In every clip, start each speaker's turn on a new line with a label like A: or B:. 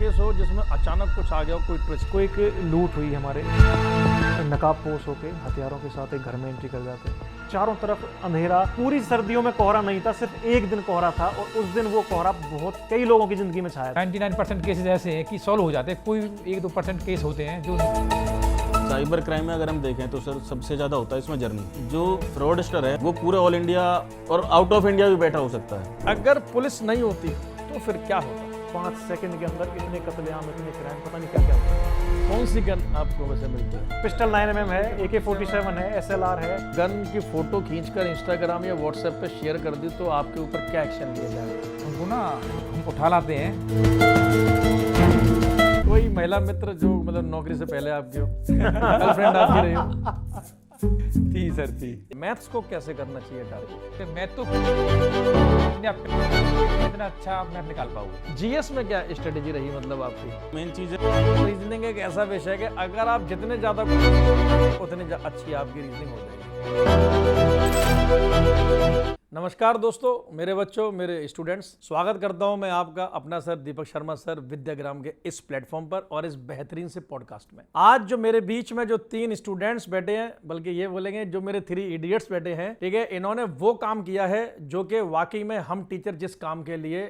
A: Case हो जिसमें अचानक कुछ आ गया हो, कोई ट्विस्ट?
B: कोई एक लूट हुई हमारे, नकाब पोश होके हथियारों के साथ एक घर में एंट्री कर जाते हैं। चारों तरफ अंधेरा, पूरी सर्दियों में कोहरा नहीं था, सिर्फ एक दिन कोहरा था और उस दिन वो कोहरा बहुत कई लोगों की जिंदगी में छाया था।
C: 99% केसेस ऐसे हैं कि सॉल्व हो जाते हैं, कोई 1-2% केस होते हैं जो
D: साइबर क्राइम में अगर हम देखें तो सर सबसे ज़्यादा होता है इसमें जर्नी। जो फ्रॉडस्टर है वो पूरे ऑल इंडिया और आउट ऑफ इंडिया भी बैठा हो सकता है।
A: अगर पुलिस नहीं होती तो फिर क्या होता?
B: 5 सेकंड के अंदर इतने कत्लेआम, इतने क्राइम, पता नहीं क्या क्या होता है।
A: कौन सी गन आपको वैसे मिलती है?
B: पिस्टल 9mm है, AK-47 है, SLR है।
A: गन की फोटो खींचकर इंस्टाग्राम या व्हाट्सएप पे शेयर कर दी तो आपके ऊपर क्या एक्शन लिया जाएगा?
C: उनको ना हम उठा लाते हैं।
A: कोई महिला मित्र जो मतलब नौकरी से पहले आपकी हो, गर्लफ्रेंड आपकी रही हो?
C: थी सर, थी।
A: मैथ्स को कैसे करना चाहिए टारगेट?
C: मैं तो अपने आप इतना अच्छा मैथ निकाल पाऊँ।
A: जीएस में क्या स्ट्रेटेजी रही मतलब आपकी?
D: मेन चीज़ है
A: रीजनिंग एक ऐसा विषय है कि अगर आप जितने ज्यादा उतनी अच्छी आपकी रीजनिंग हो जाएगी। नमस्कार दोस्तों, मेरे बच्चों, मेरे स्टूडेंट्स, स्वागत करता हूं मैं आपका अपना सर दीपक शर्मा सर विद्याग्राम के इस प्लेटफॉर्म पर और इस बेहतरीन से पॉडकास्ट में। आज जो मेरे बीच में जो 3 स्टूडेंट्स बैठे हैं, बल्कि ये बोलेंगे जो मेरे 3 इडियट्स बैठे हैं, ठीक है, इन्होंने वो काम किया है जो कि वाकई में हम टीचर जिस काम के लिए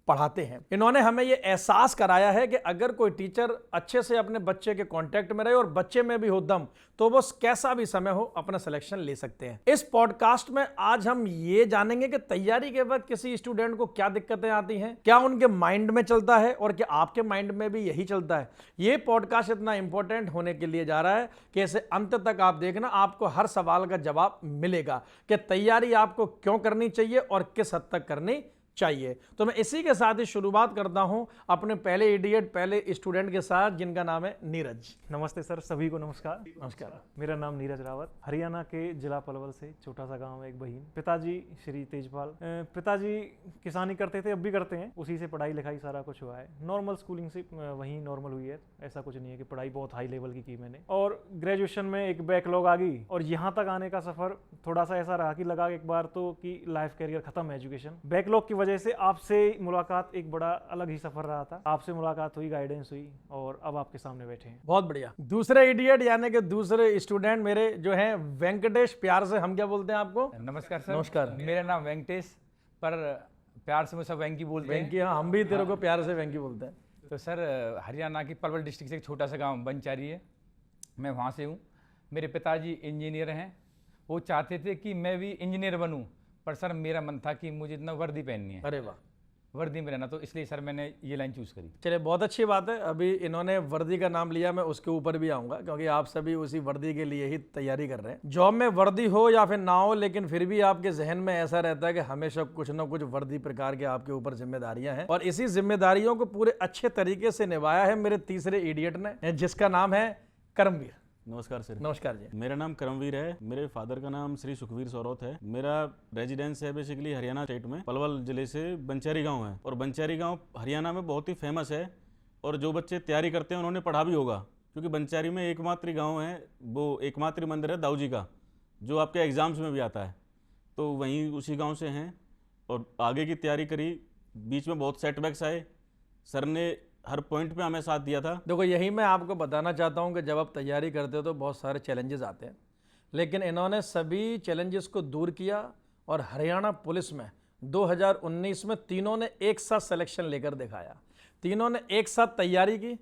A: पढ़ाते हैं, इन्होंने हमें ये एहसास कराया है कि अगर कोई टीचर अच्छे से अपने बच्चे के कांटेक्ट में रहे और बच्चे में भी हो दम, तो वो कैसा भी समय हो अपना सिलेक्शन ले सकते हैं। इस पॉडकास्ट में आज हम ये जानेंगे कि तैयारी के वक्त किसी स्टूडेंट को क्या दिक्कतें आती हैं, क्या उनके माइंड में चलता है और क्या आपके माइंड में भी यही चलता है। ये पॉडकास्ट इतना इंपॉर्टेंट होने के लिए जा रहा है कि इसे अंत तक आप देखना, आपको हर सवाल का जवाब मिलेगा कि तैयारी आपको क्यों करनी चाहिए और किस हद तक करनी चाहिए। तो मैं इसी के साथ ही शुरुआत करता हूं अपने पहले इडियट, पहले स्टूडेंट के साथ, जिनका नाम है नीरज।
B: नमस्ते सर, सभी को नमस्कार।
A: नमस्कार।
B: मेरा नाम नीरज रावत, हरियाणा के जिला पलवल से छोटा सा गांव है एक बहीन। पिताजी श्री तेजपाल, पिताजी किसानी करते थे, अब भी करते हैं, उसी से पढ़ाई लिखाई सारा कुछ हुआ है। नॉर्मल स्कूलिंग से वहीं नॉर्मल हुई है, ऐसा कुछ नहीं है कि पढ़ाई बहुत हाई लेवल की मैंने। और ग्रेजुएशन में एक बैकलॉग आ गई और यहाँ तक आने का सफर थोड़ा सा ऐसा रहा कि लगा एक बार तो कि लाइफ कैरियर खत्म है, एजुकेशन। बैकलॉग की वजह से आपसे मुलाकात एक बड़ा अलग ही सफर रहा था। आपसे मुलाकात हुई, गाइडेंस हुई और अब आपके सामने बैठे हैं।
A: बहुत बढ़िया। दूसरे इडियट यानी कि दूसरे स्टूडेंट मेरे जो हैं वेंकटेश, प्यार से हम क्या बोलते हैं आपको?
C: नमस्कार सर।
A: नमस्कार।
C: मेरा नाम वेंकटेश, पर प्यार से मुझे सब वेंकी बोलते हैं।
A: वेंकी, हाँ, हम भी तेरे को प्यार से वेंकी बोलते हैं।
C: तो सर, हरियाणा की पलवल डिस्ट्रिक्ट से एक छोटा सा गांव बनचारी है, मैं वहाँ से हूँ। मेरे पिताजी इंजीनियर हैं, वो चाहते थे कि मैं भी इंजीनियर बनूँ, पर सर मेरा मन था कि मुझे इतना वर्दी पहननी है।
A: अरे वाह।
C: वर्दी में रहना, तो इसलिए सर मैंने ये लाइन चूज करी।
A: चलिए, बहुत अच्छी बात है। अभी इन्होंने वर्दी का नाम लिया, मैं उसके ऊपर भी आऊंगा क्योंकि आप सभी उसी वर्दी के लिए ही तैयारी कर रहे हैं। जॉब में वर्दी हो या फिर ना हो, लेकिन फिर भी आपके जहन में ऐसा रहता है कि हमेशा कुछ ना कुछ वर्दी प्रकार के आपके ऊपर जिम्मेदारियां हैं और इसी जिम्मेदारियों को पूरे अच्छे तरीके से निभाया है मेरे तीसरे इडियट ने, जिसका नाम है करमवीर।
D: नमस्कार सर।
A: नमस्कार जी।
D: मेरा नाम करमवीर है, मेरे फादर का नाम श्री सुखवीर सौरौत है। मेरा रेजिडेंस है बेसिकली हरियाणा स्टेट में, पलवल जिले से बंचारी गांव है। और बंचारी गांव हरियाणा में बहुत ही फेमस है और जो बच्चे तैयारी करते हैं उन्होंने पढ़ा भी होगा, क्योंकि बंचारी में एकमात्र गाँव है, वो एकमात्र मंदिर है दाऊ जी का, जो आपके एग्ज़ाम्स में भी आता है। तो वहीं उसी गाँव से हैं और आगे की तैयारी करी। बीच में बहुत सेटबैक्स आए, सर ने हर पॉइंट पे हमें साथ दिया था।
A: देखो, यही मैं आपको बताना चाहता हूं कि जब आप तैयारी करते हो तो बहुत सारे चैलेंजेस आते हैं, लेकिन इन्होंने सभी चैलेंजेस को दूर किया और हरियाणा पुलिस में 2019 में तीनों ने एक साथ सिलेक्शन लेकर दिखाया। तीनों ने एक साथ तैयारी की,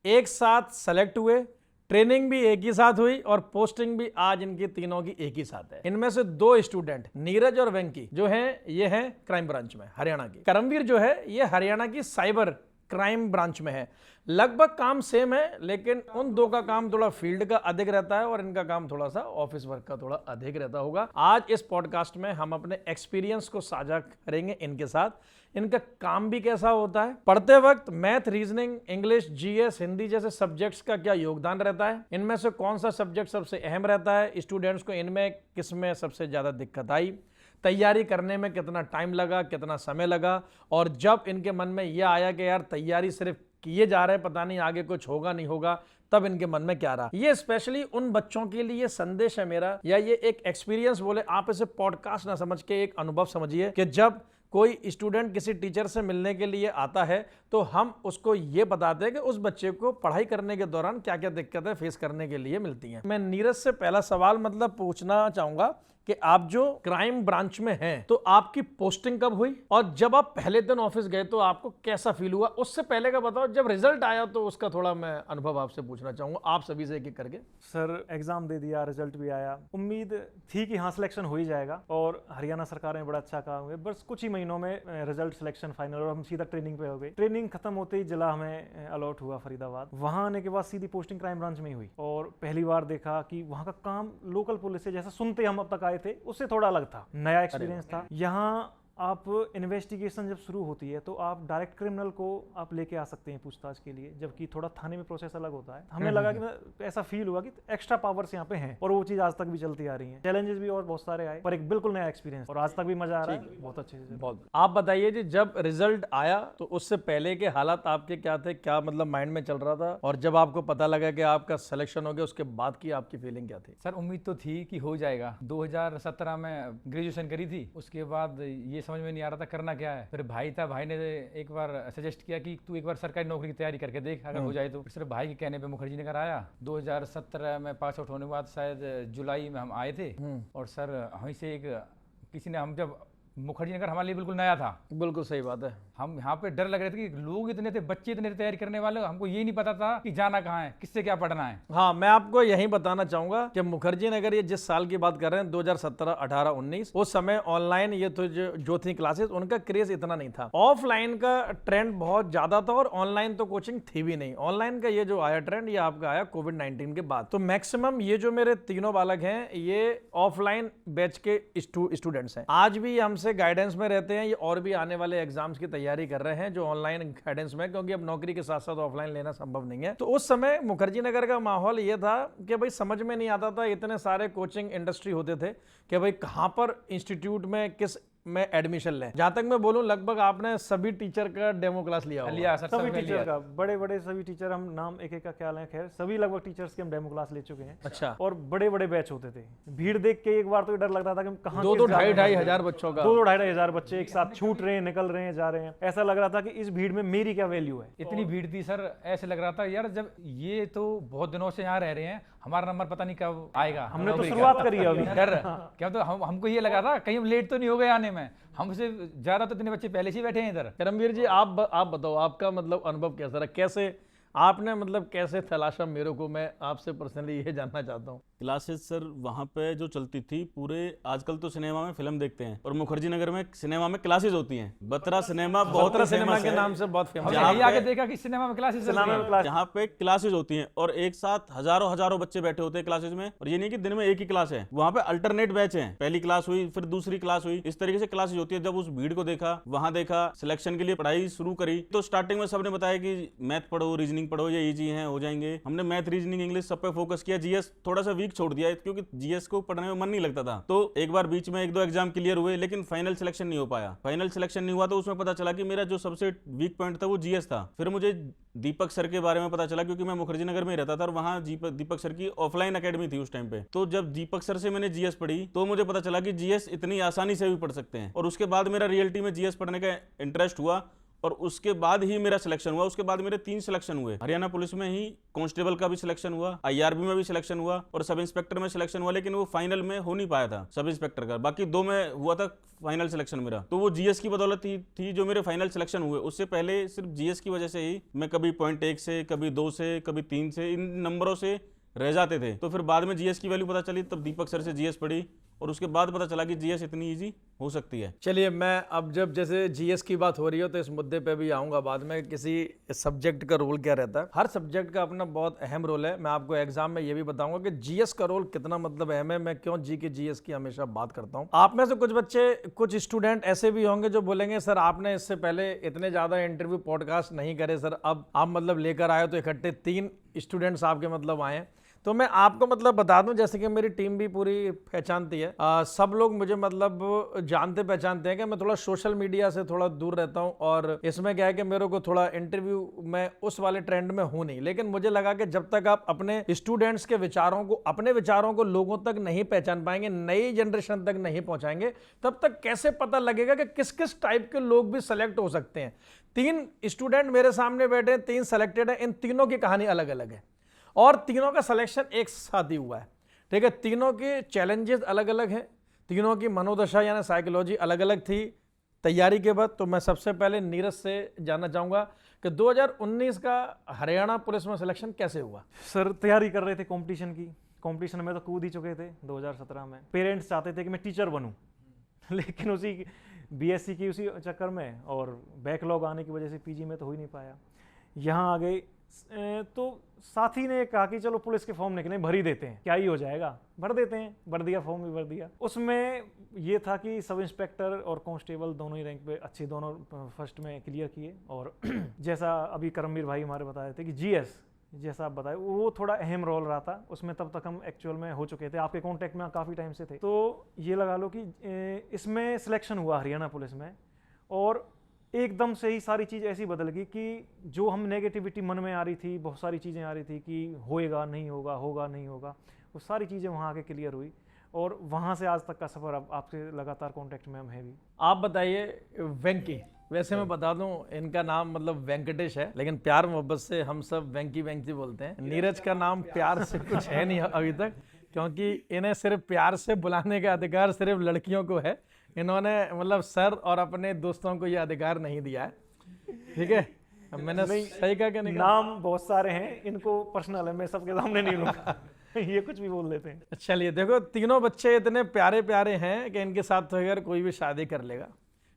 A: एक साथ सेलेक्ट हुए, ट्रेनिंग भी एक ही साथ हुई और पोस्टिंग भी आज इनकी तीनों की एक ही साथ है। इनमें से 2 स्टूडेंट नीरज और वेंकी जो हैं, ये हैं क्राइम ब्रांच में हरियाणा की। करमवीर जो है ये हरियाणा की साइबर क्राइम ब्रांच में है। लगभग काम सेम है, लेकिन उन 2 का काम थोड़ा फील्ड का अधिक रहता है और इनका काम थोड़ा सा ऑफिस वर्क का थोड़ा अधिक रहता होगा। आज इस पॉडकास्ट में हम अपने एक्सपीरियंस को साझा करेंगे इनके साथ, इनका काम भी कैसा होता है, पढ़ते वक्त math, reasoning, English, GS, Hindi जैसे सब्जेक्ट्स का क्या योगदान रहता है, इनमें से कौन सा सब्जेक्ट सबसे अहम रहता है, स्टूडेंट्स को इनमें किसमें सबसे ज्यादा दिक्कत आई, तैयारी करने में कितना टाइम लगा, कितना समय लगा, और जब इनके मन में यह आया कि यार तैयारी सिर्फ किए जा रहे हैं, पता नहीं आगे कुछ होगा नहीं होगा, तब इनके मन में क्या रहा। ये स्पेशली उन बच्चों के लिए संदेश है मेरा, या ये एक एक्सपीरियंस बोले, आप इसे पॉडकास्ट ना समझ के एक अनुभव समझिए कि जब कोई स्टूडेंट किसी टीचर से मिलने के लिए आता है तो हम उसको ये बताते हैं कि उस बच्चे को पढ़ाई करने के दौरान क्या क्या दिक्कतें फेस करने के लिए मिलती हैं। मैं नीरज से पहला सवाल मतलब पूछना चाहूंगा कि आप जो क्राइम ब्रांच में हैं तो आपकी पोस्टिंग कब हुई, और जब आप पहले दिन ऑफिस गए तो आपको कैसा फील हुआ? उससे पहले का बताओ, जब रिजल्ट आया तो उसका थोड़ा मैं अनुभव आपसे पूछना चाहूंगा, आप सभी से एक एक करके।
B: सर एग्जाम दे दिया, रिजल्ट भी आया, उम्मीद थी कि हाँ सिलेक्शन हो ही जाएगा और हरियाणा सरकार ने बड़ा अच्छा काम किया। बस कुछ ही महीनों में रिजल्ट सिलेक्शन फाइनल और हम सीधा ट्रेनिंग पे हो गए। ट्रेनिंग खत्म होते ही जिला हमें अलॉट हुआ फरीदाबाद। वहां आने के बाद सीधी पोस्टिंग क्राइम ब्रांच में ही हुई और पहली बार देखा कि वहां का काम लोकल पुलिस से जैसा सुनते हम अब तक आए थे उससे थोड़ा अलग था, नया एक्सपीरियंस था। यहाँ आप इन्वेस्टिगेशन जब शुरू होती है तो आप डायरेक्ट क्रिमिनल को आप लेके आ सकते हैं पूछताछ के लिए, जबकि थोड़ा थाने में प्रोसेस अलग होता है। हमें लगा कि ऐसा फील हुआ कि एक्स्ट्रा पावर्स यहाँ पे हैं और वो चीज आज तक भी चलती आ रही है। चैलेंजेस भी और बहुत सारे आए पर एक बिल्कुल नया एक्सपीरियंस और आज तक भी मजा आ रहा है, बहुत अच्छे से।
A: बहुत। आप बताइए जी, जब रिजल्ट आया तो उससे पहले के हालात आपके क्या थे, क्या मतलब माइंड में चल रहा था, और जब आपको पता लगा कि आपका सिलेक्शन हो गया उसके बाद की आपकी फीलिंग क्या थी?
C: सर उम्मीद तो थी कि हो जाएगा। 2017 में ग्रेजुएशन करी थी, उसके बाद ये समझ में नहीं आ रहा था करना क्या है। फिर भाई था, भाई ने एक बार सजेस्ट किया कि तू एक बार सरकारी नौकरी की तैयारी करके देख, अगर हो जाए तो। फिर सिर्फ भाई के कहने पे मुखर्जी नगर आया। 2017 में पास आउट होने के बाद शायद जुलाई में हम आए थे और सर वहीं से एक किसी ने, हम जब मुखर्जी नगर हमारे लिए बिल्कुल नया था।
A: बिल्कुल सही बात है।
C: हम यहाँ पे डर लग रहे थे कि लोग इतने थे, बच्चे इतने थे तैयारी करने वाले, हमको ये नहीं पता था कि जाना कहाँ है, किससे क्या पढ़ना है।
A: हाँ, मैं आपको यही बताना चाहूंगा कि मुखर्जी नगर, ये जिस साल की बात कर रहे हैं 2017, 18, 19, उस समय ऑनलाइन ये तो जो थी क्लासेस, उनका क्रेज इतना नहीं था। ऑफलाइन का ट्रेंड बहुत ज्यादा था और ऑनलाइन तो कोचिंग थी भी नहीं। ऑनलाइन का ये जो आया ट्रेंड, ये आपका आया कोविड-19 के बाद। तो मैक्सिमम ये जो मेरे तीनों बालक हैं ये ऑफलाइन बैच के स्टूडेंट्स हैं। आज भी हमसे गाइडेंस में रहते हैं, ये और भी आने वाले एग्जाम्स की तैयारी कर रहे हैं जो ऑनलाइन गाइडेंस में, क्योंकि अब नौकरी के साथ साथ ऑफलाइन लेना संभव नहीं है। तो उस समय मुखर्जी नगर का माहौल ये था कि भाई समझ में नहीं आता था, इतने सारे कोचिंग इंडस्ट्री होते थे कि भाई कहां पर इंस्टीट्यूट में किस में एडमिशन लें। जहां तक मैं बोलूं, लगभग आपने सभी टीचर का डेमो क्लास लिया होगा।
C: लिया सर,
B: सभी
C: सबका
B: टीचर
C: लिया।
B: का, बड़े बड़े सभी टीचर, हम नाम एक एक का क्या लें, खैर सभी लगभग टीचर्स के हम डेमो क्लास ले चुके हैं।
A: अच्छा।
B: और बड़े बड़े बैच होते थे, भीड़ देख के एक बार तो डर लगता था कि हम कहाँ,
A: 2-2, 2,500 हजार बच्चों का,
B: 2-2, 2,500 बच्चे एक साथ छूट रहे हैं, निकल रहे हैं, जा रहे हैं। ऐसा लग रहा था कि इस भीड़ में मेरी क्या वैल्यू है।
C: इतनी भीड़ थी सर, ऐसे लग रहा था यार जब ये तो बहुत दिनों से यहाँ रह रहे हैं, हमारा नंबर पता नहीं कब आएगा।
B: हमने तो
C: नौकरी का।
B: शुरुआत करी है अभी।
C: डर क्या, तो हमको ये लगा था कहीं हम लेट तो नहीं हो गए आने में, हमसे ज्यादा तो इतने बच्चे पहले से ही बैठे हैं इधर।
A: करमवीर जी, आप बताओ, आपका मतलब अनुभव कैसा रहा, कैसे आपने मतलब कैसे तलाशा मेरे को? मैं आपसे पर्सनली ये जानना चाहता हूँ।
D: क्लासेस सर वहाँ पे जो चलती थी पूरे, आजकल तो सिनेमा में फिल्म देखते हैं और मुखर्जी नगर में सिनेमा में क्लासेस होती हैं। बत्रा सिनेमा बहुत
A: बत्रा सिनेमा
D: फेमस
A: के
D: है।
A: नाम से बहुत फेमस
C: हमने
A: है।
C: यही आके देखा कि सिनेमा में क्लासेस चल रही हैं।
D: जहाँ पे क्लासेस होती हैं और एक साथ हजारों हजारों बच्चे बैठे होते हैं क्लासेस में, और ये नहीं कि दिन में एक ही क्लास है, वहाँ पे अल्टरनेट बैच है, पहली क्लास हुई फिर दूसरी क्लास हुई, इस तरीके से क्लासेस होती है। जब उस भीड़ को देखा, वहां देखा, सिलेक्शन के लिए पढ़ाई शुरू करी, तो स्टार्टिंग में सबने बताया कि मैथ पढ़ो, रीजनिंग पढ़ो, ये इजी है, हो जाएंगे। हमने मैथ, रीजनिंग, इंग्लिश सब पे फोकस किया। जीएस थोड़ा सा वीक छोड़ दिया क्योंकि जीएस को पढ़ने में मन नहीं लगता था। तो एक बार बीच में 1-2 एग्जाम क्लियर हुए, लेकिन फाइनल सिलेक्शन नहीं हो पाया। फाइनल सिलेक्शन नहीं हुआ तो उसमें पता चला कि मेरा जो सबसे वीक पॉइंट था वो जीएस था। फिर मुझे दीपक सर के बारे में पता चला, क्योंकि मैं मुखर्जी नगर में ही रहता था और वहाँ दीपक सर की ऑफलाइन एकेडमी थी उस टाइम पे। तो जब दीपक सर से मैंने जीएस पढ़ी तो मुझे पता चला कि जीएस इतनी आसानी से भी पढ़ सकते हैं, और उसके बाद मेरा रियलिटी में जीएस पढ़ने का इंटरेस्ट हुआ और उसके बाद ही मेरा सिलेक्शन हुआ। उसके बाद मेरे 3 सिलेक्शन हुए। हरियाणा पुलिस में ही कांस्टेबल का भी सिलेक्शन हुआ, आईआरबी में भी सिलेक्शन हुआ और सब इंस्पेक्टर में सिलेक्शन हुआ, लेकिन वो फाइनल में हो नहीं पाया था सब इंस्पेक्टर का। बाकी 2 में हुआ था फाइनल सिलेक्शन मेरा। तो वो जीएस की बदौलत थी जो मेरे फाइनल सिलेक्शन हुए। उससे पहले सिर्फ जीएस की वजह से ही मैं कभी पॉइंट 1 से, कभी 2 से, कभी 3 से, इन नंबरों से रह जाते थे। तो फिर बाद में जीएस की वैल्यू पता चली, तब दीपक सर से जीएस पढ़ी और उसके बाद पता चला कि जीएस इतनी इजी हो सकती है।
A: चलिए, मैं अब जब जैसे जीएस की बात हो रही हो तो इस मुद्दे पे भी आऊँगा बाद में। किसी सब्जेक्ट का रोल क्या रहता है, हर सब्जेक्ट का अपना बहुत अहम रोल है। मैं आपको एग्जाम में ये भी बताऊंगा कि जीएस का रोल कितना मतलब अहम है। मैं क्यों जीएस की हमेशा बात करता हूँ। आप में से कुछ बच्चे, कुछ स्टूडेंट ऐसे भी होंगे जो बोलेंगे सर आपने इससे पहले इतने ज्यादा इंटरव्यू पॉडकास्ट नहीं करे सर, अब आप मतलब लेकर आए तो इकट्ठे 3 स्टूडेंट्स आपके मतलब आए। तो मैं आपको मतलब बता दूं, जैसे कि मेरी टीम भी पूरी पहचानती है, सब लोग मुझे मतलब जानते पहचानते हैं कि मैं थोड़ा सोशल मीडिया से थोड़ा दूर रहता हूं, और इसमें क्या है कि मेरे को थोड़ा इंटरव्यू में उस वाले ट्रेंड में हूं नहीं। लेकिन मुझे लगा कि जब तक आप अपने स्टूडेंट्स के विचारों को, अपने विचारों को लोगों तक नहीं पहचान पाएंगे, नई जनरेशन तक नहीं पहुंचाएंगे, तब तक कैसे पता लगेगा कि किस किस टाइप के लोग भी सेलेक्ट हो सकते हैं। 3 स्टूडेंट मेरे सामने बैठे हैं, 3 सेलेक्टेड हैं, इन तीनों की कहानी अलग अलग है और तीनों का सिलेक्शन एक साथ ही हुआ है। ठीक है, तीनों के चैलेंजेस अलग अलग हैं, तीनों की मनोदशा यानी साइकोलॉजी अलग अलग थी तैयारी के बाद। तो मैं सबसे पहले नीरज से जानना चाहूंगा कि 2019 का हरियाणा पुलिस में सिलेक्शन कैसे हुआ?
B: सर तैयारी कर रहे थे कंपटीशन की, कंपटीशन में तो कूद ही चुके थे 2017 में। पेरेंट्स चाहते थे कि मैं टीचर बनूं लेकिन उसी बीएससी की उसी चक्कर में और बैकलॉग आने की वजह से पीजी में तो हो ही नहीं पाया। यहाँ आ गए तो साथी ने कहा कि चलो पुलिस के फॉर्म निकले, भर ही देते हैं, क्या ही हो जाएगा, भर देते हैं। भर दिया, फॉर्म भी भर दिया। उसमें ये था कि सब इंस्पेक्टर और कांस्टेबल दोनों ही रैंक पे अच्छे, दोनों फर्स्ट में क्लियर किए। और जैसा अभी करमवीर भाई हमारे बता रहे थे कि जीएस जैसा आप बताए, वो थोड़ा अहम रोल रहा था उसमें। तब तक हम एक्चुअल में हो चुके थे, आपके कांटेक्ट में काफ़ी टाइम से थे। तो ये लगा लो कि इसमें सिलेक्शन हुआ हरियाणा पुलिस में, और एकदम से ही सारी चीज़ ऐसी बदल गई कि जो हम नेगेटिविटी मन में आ रही थी, बहुत सारी चीज़ें आ रही थी कि होएगा नहीं होगा, होगा नहीं होगा, वो सारी चीज़ें वहाँ आके क्लियर हुई। और वहाँ से आज तक का सफ़र, अब आपसे लगातार कांटेक्ट में हम हैं भी।
A: आप बताइए वेंकी, वैसे मैं बता दूं इनका नाम मतलब वेंकटेश है, लेकिन प्यार मोहब्बत से हम सब वेंकी वेंकी बोलते हैं। नीरज का नाम प्यार से कुछ है नहीं अभी तक, क्योंकि इन्हें सिर्फ प्यार से बुलाने का अधिकार सिर्फ लड़कियों को है। इन्होंने मतलब सर और अपने दोस्तों को ये अधिकार नहीं दिया है। ठीक है, मैंने सही कहा कि नहीं?
B: नाम बहुत सारे हैं, इनको पर्सनल है, मैं सबके सामने नहीं लूँगा ये कुछ भी बोल देते हैं।
A: चलिए देखो, तीनों बच्चे इतने प्यारे प्यारे हैं कि इनके साथ तो अगर कोई भी शादी कर लेगा।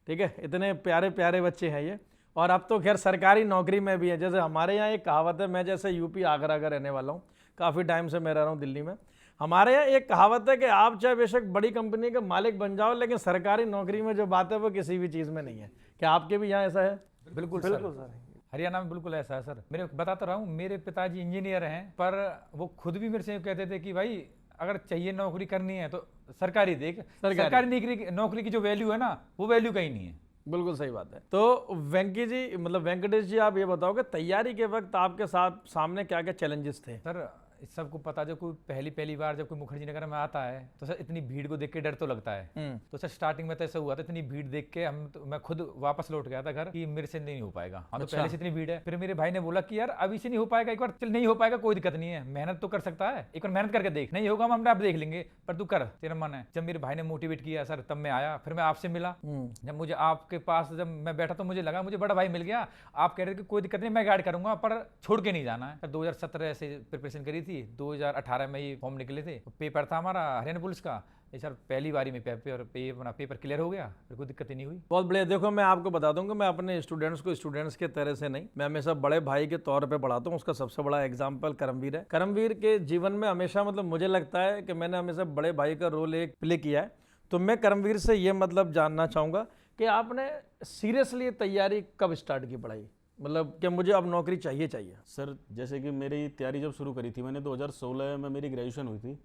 A: ठीक है, इतने प्यारे प्यारे बच्चे हैं ये, और अब तो खैर सरकारी नौकरी में भी है। जैसे हमारे यहाँ एक कहावत है, मैं जैसे यूपी आगरा का रहने वाला हूँ, काफ़ी टाइम से मैं रह रहा हूँ दिल्ली में। हमारे यहाँ एक कहावत है कि आप चाहे बेशक बड़ी कंपनी के मालिक बन जाओ, लेकिन सरकारी नौकरी में जो बात है वो किसी भी चीज़ में नहीं है। क्या आपके भी यहाँ ऐसा है?
C: बिल्कुल
B: बिल्कुल
C: सर,
B: सर।
C: हरियाणा में बिल्कुल ऐसा है सर। मेरे बताता रहा हूँ, मेरे पिताजी इंजीनियर हैं, पर वो खुद भी मेरे से कहते थे कि भाई अगर चाहिए नौकरी करनी है तो सरकारी देख। सरकारी नौकरी की जो वैल्यू है ना, वो वैल्यू कहीं नहीं है।
A: बिल्कुल सही बात है। तो वेंकी जी, मतलब वेंकटेश जी, आप ये बताओ कि तैयारी के वक्त आपके साथ सामने क्या क्या चैलेंजेस थे?
C: सर इस सबको पता, जब कोई पहली बार जब कोई मुखर्जी नगर में आता है तो सर इतनी भीड़ को देख के डर तो लगता है। तो सर स्टार्टिंग में तो ऐसा हुआ था, इतनी भीड़ देख के मैं खुद वापस लौट गया था घर कि मेरे से नहीं हो पाएगा। हाँ, तो पहले से इतनी भीड़ है। फिर मेरे भाई ने बोला कि यार अभी से नहीं हो पाएगा, एक बार चल नहीं हो पाएगा कोई दिक्कत नहीं है, मेहनत तो कर सकता है, एक बार मेहनत करके देख, नहीं होगा हम आप देख लेंगे, पर तू कर, तेरा मन है। जब मेरे भाई ने मोटिवेट किया सर, तब मैं आया। फिर मैं आपसे मिला, जब मुझे आपके पास जब मैं बैठा तो मुझे लगा मुझे बड़ा भाई मिल गया। आप कह रहे थे कि कोई दिक्कत नहीं, मैं गाइड करूंगा, पर छोड़ के नहीं जाना है। 2017 से प्रिपरेशन करी थी, 2018 में ये फॉर्म निकले थे। पेपर था हमारा हरियाणा पुलिस का, ये सर पहली बारी में पेपर क्लियर हो गया, फिर कोई दिक्कत ही नहीं हुई।
A: बहुत बढ़िया। देखो, मैं आपको बता दूंगा, मैं अपने स्टूडेंट्स को स्टूडेंट्स के तरह से नहीं, मैं हमेशा बड़े भाई के तौर पे पढ़ाता हूँ। उसका सबसे बड़ा एग्जांपल करमवीर है। करमवीर के जीवन में हमेशा मतलब मुझे लगता है कि मैंने हमेशा बड़े भाई का रोल एक प्ले किया है। तो मैं करमवीर से ये मतलब जानना चाहूँगा कि आपने सीरियसली तैयारी कब स्टार्ट की पढ़ाई, मतलब कि मुझे अब नौकरी चाहिए?
D: सर जैसे कि मेरी तैयारी जब शुरू करी थी मैंने, 2016 में मेरी ग्रेजुएशन हुई थी।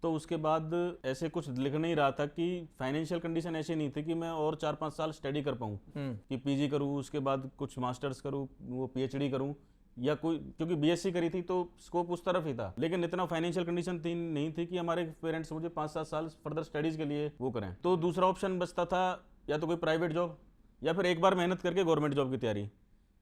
D: तो उसके बाद ऐसे कुछ लिख नहीं रहा था कि फाइनेंशियल कंडीशन ऐसी नहीं थी कि मैं और 4-5 साल स्टडी कर पाऊँ, कि पीजी करूँ, उसके बाद कुछ मास्टर्स करूँ, वो पीएचडी करूँ, या कोई, क्योंकि बीएससी करी थी तो स्कोप उस तरफ ही था। लेकिन इतना फाइनेंशियल कंडीशन नहीं थी कि हमारे पेरेंट्स मुझे 5-7 साल फर्दर स्टडीज़ के लिए वो करें। तो दूसरा ऑप्शन बचता था या तो कोई प्राइवेट जॉब, या फिर एक बार मेहनत करके गवर्नमेंट जॉब की तैयारी।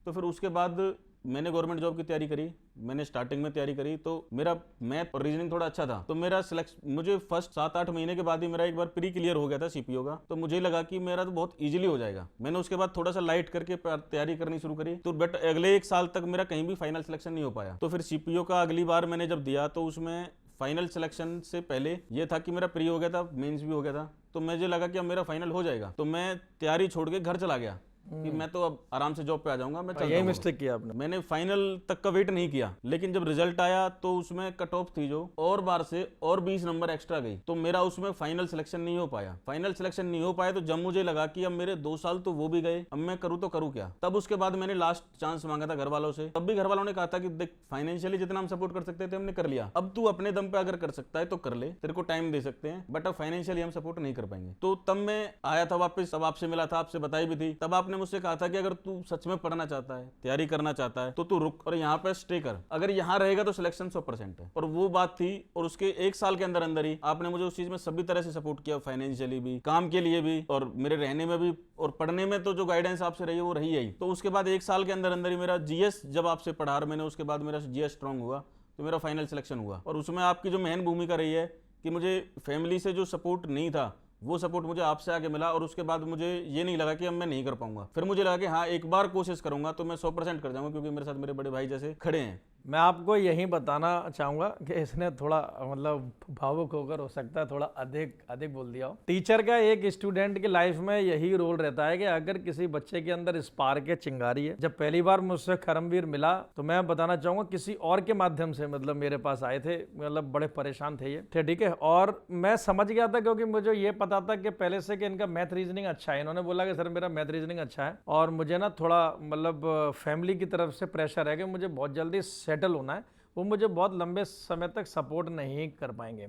D: तो फिर उसके बाद मैंने गवर्नमेंट जॉब की तैयारी करी। मैंने स्टार्टिंग में तैयारी करी तो मेरा मैथ और रीजनिंग थोड़ा अच्छा था, तो मेरा मुझे फर्स्ट 7-8 महीने के बाद ही मेरा एक बार प्री क्लियर हो गया था सीपीओ का। तो मुझे लगा कि मेरा तो बहुत इजीली हो जाएगा। मैंने उसके बाद थोड़ा सा लाइट करके तैयारी करनी शुरू करी, तो बट अगले 1 साल तक मेरा कहीं भी फाइनल सिलेक्शन नहीं हो पाया। तो फिर सीपीओ का अगली बार मैंने जब दिया तो उसमें फाइनल सिलेक्शन से पहले ये था कि मेरा प्री हो गया था, मेंस भी हो गया था, तो मुझे लगा कि अब मेरा फाइनल हो जाएगा। तो मैं तैयारी छोड़ के घर चला गया कि मैं तो अब आराम से जॉब पे आ जाऊंगा, मैं चल
A: यही
D: जाऊंगा।
A: मिस्टेक किया आपने।
D: मैंने फाइनल तक का वेट नहीं किया, लेकिन जब रिजल्ट आया तो उसमें कट ऑफ थी जो, और बार से और 20 नंबर एक्स्ट्रा गई, तो मेरा उसमें फाइनल सिलेक्शन नहीं हो पाया। फाइनल सिलेक्शन नहीं हो पाया तो जब मुझे लगा कि अब मेरे 2 साल तो वो भी गए, अब मैं करूँ तो करूँ क्या। तब उसके बाद मैंने लास्ट चांस मांगा था घर वालों से, तब भी घर वालों ने कहा था कि देख फाइनेंशियली जितना हम सपोर्ट कर सकते थे हमने कर लिया, अब तू अपने दम पे अगर कर सकता है तो कर ले, तेरे को टाइम दे सकते हैं, बट अब फाइनेंशियली हम सपोर्ट नहीं कर पाएंगे। तो तब मैं आया था वापस, तब आपसे मिला था, आपसे बताई भी थी, तब आपने मुझसे कहा था कि अगर तू सच में पढ़ना चाहता है, तैयारी करना चाहता है, तो तू रुक और यहाँ पे स्टे कर, अगर यहाँ रहेगा तो सिलेक्शन 100% है। और वो बात थी, और उसके 1 साल के अंदर अंदर ही आपने मुझे उस चीज में सभी तरह से सपोर्ट किया, फाइनेंशियली भी, काम के लिए भी, और मेरे रहने में भी, और पढ़ने में तो जो गाइडेंस आपसे रही है वो रही है ही। तो उसके बाद 1 साल के अंदर अंदर ही मेरा जीएस जब आपसे पढ़ा और मैंने उसके बाद मेरा जीएस स्ट्रांग हुआ तो मेरा फाइनल सिलेक्शन हुआ। और उसमें आपकी जो मेन भूमिका रही है कि मुझे फैमिली से जो सपोर्ट नहीं था वो सपोर्ट मुझे आपसे आगे मिला, और उसके बाद मुझे ये नहीं लगा कि अब मैं नहीं कर पाऊंगा। फिर मुझे लगा कि हाँ एक बार कोशिश करूंगा तो मैं 100% कर जाऊंगा, क्योंकि मेरे साथ मेरे बड़े भाई जैसे खड़े हैं।
A: मैं आपको यही बताना चाहूँगा कि इसने थोड़ा मतलब भावुक होकर हो सकता है थोड़ा अधिक बोल दिया हो। टीचर का एक स्टूडेंट की लाइफ में यही रोल रहता है कि अगर किसी बच्चे के अंदर स्पार्क है, चिंगारी है। जब पहली बार मुझसे करमवीर मिला तो मैं बताना चाहूँगा किसी और के माध्यम से मतलब मेरे पास आए थे, मतलब बड़े परेशान थे ये थे, ठीक है। और मैं समझ गया था क्योंकि मुझे ये पता था कि पहले से कि इनका मैथ रीजनिंग अच्छा है। इन्होंने बोला कि सर मेरा मैथ रीजनिंग अच्छा है और मुझे ना थोड़ा मतलब फैमिली की तरफ से प्रेशर है कि मुझे बहुत जल्दी सेटल होना है, वो मुझे बहुत लंबे समय तक सपोर्ट नहीं कर पाएंगे।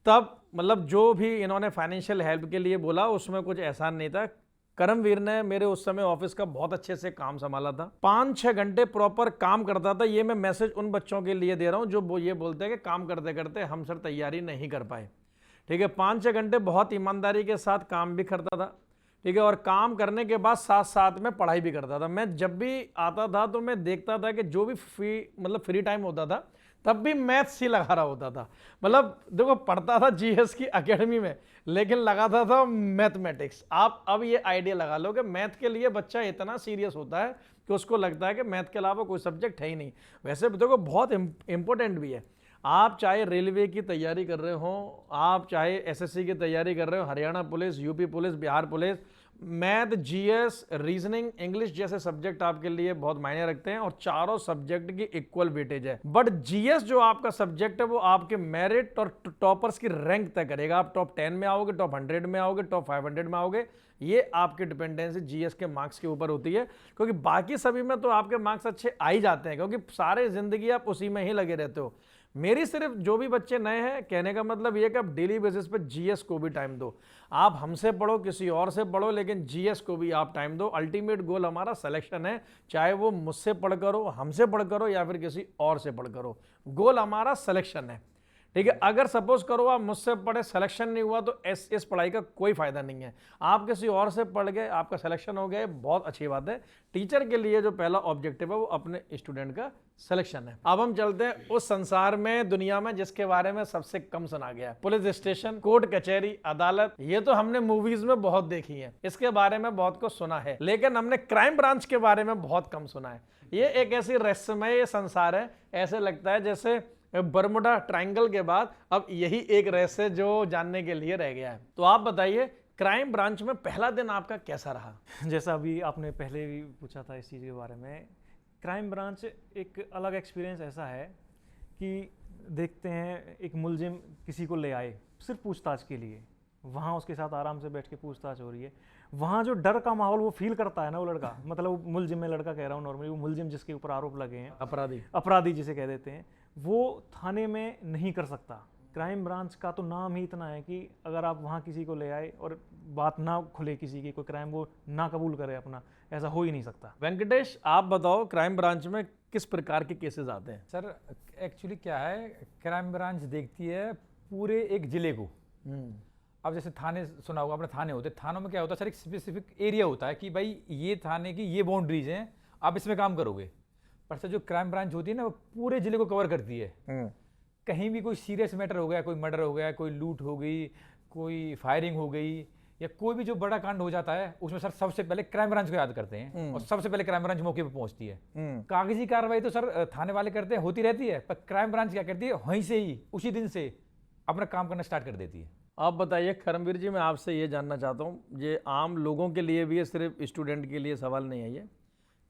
A: तब मतलब जो भी इन्होंने फाइनेंशियल हेल्प के लिए बोला उसमें कुछ एहसान नहीं था। करमवीर ने मेरे उस समय ऑफिस का बहुत अच्छे से काम संभाला था, 5-6 घंटे प्रॉपर काम करता था। ये मैं मैसेज उन बच्चों के लिए दे रहा हूँ जो ये बोलते हैं कि काम करते करते हम सर तैयारी नहीं कर पाए, ठीक है। 5-6 घंटे बहुत ईमानदारी के साथ काम भी करता था, ठीक है। और काम करने के बाद साथ साथ में पढ़ाई भी करता था। मैं जब भी आता था तो मैं देखता था कि जो भी फ्री टाइम होता था तब भी मैथ्स ही लगा रहा होता था। मतलब देखो पढ़ता था जीएस की एकेडमी में, लेकिन लगाता था मैथमेटिक्स। आप अब ये आइडिया लगा लो कि मैथ के लिए बच्चा इतना सीरियस होता है कि उसको लगता है कि मैथ के अलावा कोई सब्जेक्ट है ही नहीं। वैसे देखो बहुत इंपॉर्टेंट भी है। आप चाहे रेलवे की तैयारी कर रहे हो, आप चाहे एसएससी की तैयारी कर रहे हो, Haryana police, UP police, Bihar police, math, GS, reasoning, English जैसे सब्जेक्ट आपके लिए बहुत मायने रखते हैं और चारों सब्जेक्ट की इक्वल वेटेज है। बट जीएस जो आपका सब्जेक्ट है वो आपके मेरिट और टॉपर्स की रैंक तय करेगा। आप टॉप 10 में आओगे, टॉप 100 में आओगे, टॉप 500 में आओगे, ये आपकी डिपेंडेंसी जीएस के मार्क्स के ऊपर होती है। क्योंकि बाकी सभी में तो आपके मार्क्स अच्छे आ ही जाते हैं, क्योंकि सारे जिंदगी आप उसी में ही लगे रहते हो। मेरी सिर्फ जो भी बच्चे नए हैं, कहने का मतलब ये कि आप डेली बेसिस पे जीएस को भी टाइम दो। आप हमसे पढ़ो, किसी और से पढ़ो, लेकिन जीएस को भी आप टाइम दो। अल्टीमेट गोल हमारा सिलेक्शन है, चाहे वो मुझसे पढ़ करो, हमसे पढ़ करो या फिर किसी और से पढ़ करो, गोल हमारा सिलेक्शन है, ठीक है। अगर सपोज करो आप मुझसे पढ़े, सिलेक्शन नहीं हुआ तो इस पढ़ाई का कोई फायदा नहीं है। आप किसी और से पढ़ गए, आपका सिलेक्शन हो गया, बहुत अच्छी बात है। टीचर के लिए जो पहला ऑब्जेक्टिव है वो अपने स्टूडेंट का सिलेक्शन है। अब हम चलते हैं उस संसार में, दुनिया में, जिसके बारे में सबसे कम सुना गया है। पुलिस स्टेशन, कोर्ट कचहरी, अदालत, ये तो हमने मूवीज में बहुत देखी है, इसके बारे में बहुत कुछ सुना है, लेकिन हमने क्राइम ब्रांच के बारे में बहुत कम सुना है। ये एक ऐसी रहस्यमय संसार है, ऐसे लगता है जैसे बर्मुडा ट्रायंगल के बाद अब यही एक रहस्य जो जानने के लिए रह गया है। तो आप बताइए क्राइम ब्रांच में पहला दिन आपका कैसा रहा?
B: जैसा अभी आपने पहले भी पूछा था इस चीज़ के बारे में, क्राइम ब्रांच एक अलग एक्सपीरियंस ऐसा है कि देखते हैं एक मुलजिम किसी को ले आए सिर्फ पूछताछ के लिए, वहाँ उसके साथ आराम से बैठ के पूछताछ हो रही है। वहाँ जो डर का माहौल वो फील करता है ना वो लड़का, मतलब वो मुलजिम, मैं लड़का कह रहा हूँ नॉर्मली, वो मुलजिम जिसके ऊपर आरोप लगे हैं, अपराधी जिसे कह देते हैं, वो थाने में नहीं कर सकता। क्राइम ब्रांच का तो नाम ही इतना है कि अगर आप वहाँ किसी को ले आए और बात ना खुले किसी की, कोई क्राइम वो ना कबूल करे अपना, ऐसा हो ही नहीं सकता।
A: वेंकटेश आप बताओ क्राइम ब्रांच में किस प्रकार के केसेस आते हैं?
C: सर एक्चुअली क्या है, क्राइम ब्रांच देखती है पूरे एक जिले को। अब जैसे थाने सुना होगा आपने, थाने होते, थानों में क्या होता है सर, एक स्पेसिफिक एरिया होता है कि भाई ये थाने की ये बाउंड्रीज हैं, आप इसमें काम करोगे। पर सर जो क्राइम ब्रांच होती है ना वो पूरे जिले को कवर करती है। कहीं भी कोई सीरियस मैटर हो गया, कोई मर्डर हो गया, कोई लूट हो गई, कोई फायरिंग हो गई, या कोई भी जो बड़ा कांड हो जाता है, उसमें सर सबसे पहले क्राइम ब्रांच को याद करते हैं और सबसे पहले क्राइम ब्रांच मौके पे पहुंचती है। कागजी कार्रवाई तो सर थाने वाले करते हैं, होती रहती है, पर क्राइम ब्रांच क्या करती है, वहीं से ही उसी दिन से अपना काम करना स्टार्ट कर देती है।
A: आप बताइए करमवीर जी, मैं आपसे ये जानना चाहता हूँ, ये आम लोगों के लिए भी है, सिर्फ स्टूडेंट के लिए सवाल नहीं है ये,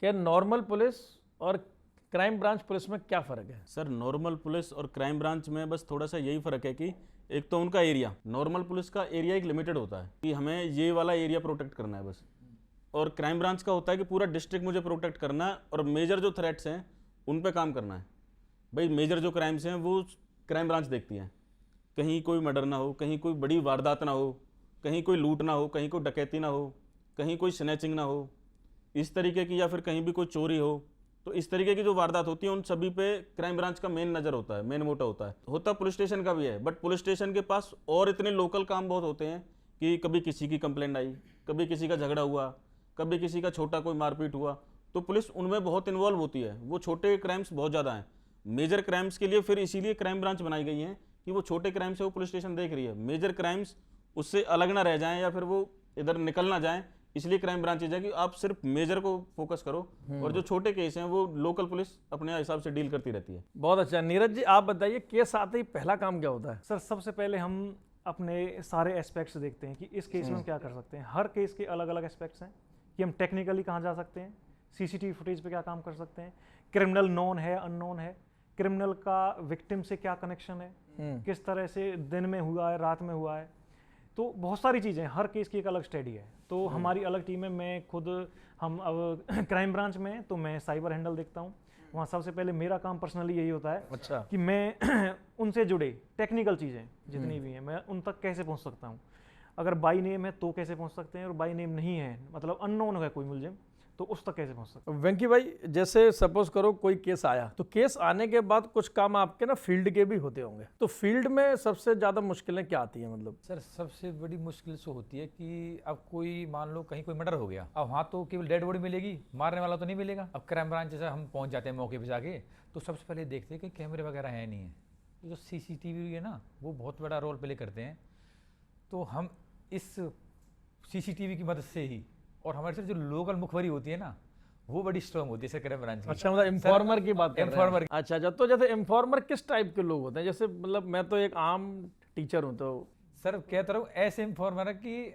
A: कि नॉर्मल पुलिस और क्राइम ब्रांच पुलिस में क्या फ़र्क है?
D: सर नॉर्मल पुलिस और क्राइम ब्रांच में बस थोड़ा सा यही फ़र्क है कि एक तो उनका एरिया, नॉर्मल पुलिस का एरिया एक लिमिटेड होता है कि हमें ये वाला एरिया प्रोटेक्ट करना है बस, और क्राइम ब्रांच का होता है कि पूरा डिस्ट्रिक्ट मुझे प्रोटेक्ट करना है और मेजर जो थ्रेट्स हैं उन पे काम करना है। भाई मेजर जो क्राइम्स हैं वो क्राइम ब्रांच देखती है, कहीं कोई मर्डर ना हो, कहीं कोई बड़ी वारदात ना हो, कहीं कोई लूट ना हो, कहीं कोई डकैती ना हो, कहीं कोई स्नैचिंग ना हो, इस तरीके की, या फिर कहीं भी कोई चोरी हो, तो इस तरीके की जो वारदात होती है उन सभी पे क्राइम ब्रांच का मेन नज़र होता है, मेन मोटा होता पुलिस स्टेशन का भी है, बट पुलिस स्टेशन के पास और इतने लोकल काम बहुत होते हैं कि कभी किसी की कंप्लेंट आई, कभी किसी का झगड़ा हुआ, कभी किसी का छोटा कोई मारपीट हुआ, तो पुलिस उनमें बहुत इन्वॉल्व होती है। वो छोटे क्राइम्स बहुत ज़्यादा हैं, मेजर क्राइम्स के लिए फिर इसीलिए क्राइम ब्रांच बनाई गई है कि वो छोटे क्राइम से वो पुलिस स्टेशन देख रही है, मेजर क्राइम्स उससे अलग ना रह जाएं या फिर वो इधर निकल ना जाएं, इसलिए क्राइम ब्रांचेज है कि आप सिर्फ मेजर को फोकस करो और जो छोटे केस हैं वो लोकल पुलिस अपने हिसाब से डील करती रहती है।
A: बहुत अच्छा। नीरज जी, आप बताइए, केस आते ही पहला काम क्या होता है?
B: सर सबसे पहले हम अपने सारे एस्पेक्ट्स देखते हैं कि इस केस में हम क्या कर सकते हैं। हर केस के अलग अलग एस्पेक्ट्स हैं कि हम टेक्निकली कहाँ जा सकते हैं, सीसीटीवी फुटेज पे क्या काम कर सकते हैं, क्रिमिनल नोन है अननोन है, क्रिमिनल का विक्टिम से क्या कनेक्शन है, किस तरह से दिन में हुआ है रात में हुआ है, तो बहुत सारी चीज़ें, हर केस की एक अलग स्टडी है। तो हमारी अलग टीम है, मैं खुद, हम अब क्राइम ब्रांच में हैं तो मैं साइबर हैंडल देखता हूँ, वहाँ सबसे पहले मेरा काम पर्सनली यही होता है
A: अच्छा।
B: कि मैं उनसे जुड़े टेक्निकल चीज़ें जितनी भी हैं मैं उन तक कैसे पहुँच सकता हूँ। अगर बाई नेम है तो कैसे पहुँच सकते हैं, और बाई नेम नहीं है मतलब अननोन है कोई मुलजिम, तो उस तक कैसे पहुँच सकते हैं।
A: वेंकी भाई, जैसे सपोज करो कोई केस आया, तो केस आने के बाद कुछ काम आपके ना फील्ड के भी होते होंगे, तो फील्ड में सबसे ज़्यादा मुश्किलें क्या आती हैं? मतलब
C: सर सबसे बड़ी मुश्किल तो होती है कि अब कोई मान लो कहीं कोई मर्डर हो गया, अब वहाँ तो केवल डेड बॉडी मिलेगी, मारने वाला तो नहीं मिलेगा। अब क्राइम ब्रांच जैसे हम पहुँच जाते हैं मौके पर जाके, तो सबसे पहले देखते हैं कि कैमरे वगैरह है नहीं है, जो सीसीटीवी है ना वो बहुत बड़ा रोल प्ले करते हैं। तो हम इस सीसीटीवी की मदद से ही, और हमारे साथ जो लोकल मुखबरी होती है ना वो बड़ी स्ट्रॉन्ग होती है सर क्राइम ब्रांच की।
A: अच्छा, मतलब इन्फॉर्मर की बात कर रहे हैं।
C: इन्फॉर्मर।
A: अच्छा अच्छा, तो जैसे इन्फॉर्मर किस टाइप के लोग होते हैं? जैसे मतलब मैं तो एक आम टीचर हूँ, तो
C: सर कहता रहूँ ऐसे इन्फॉर्मर है कि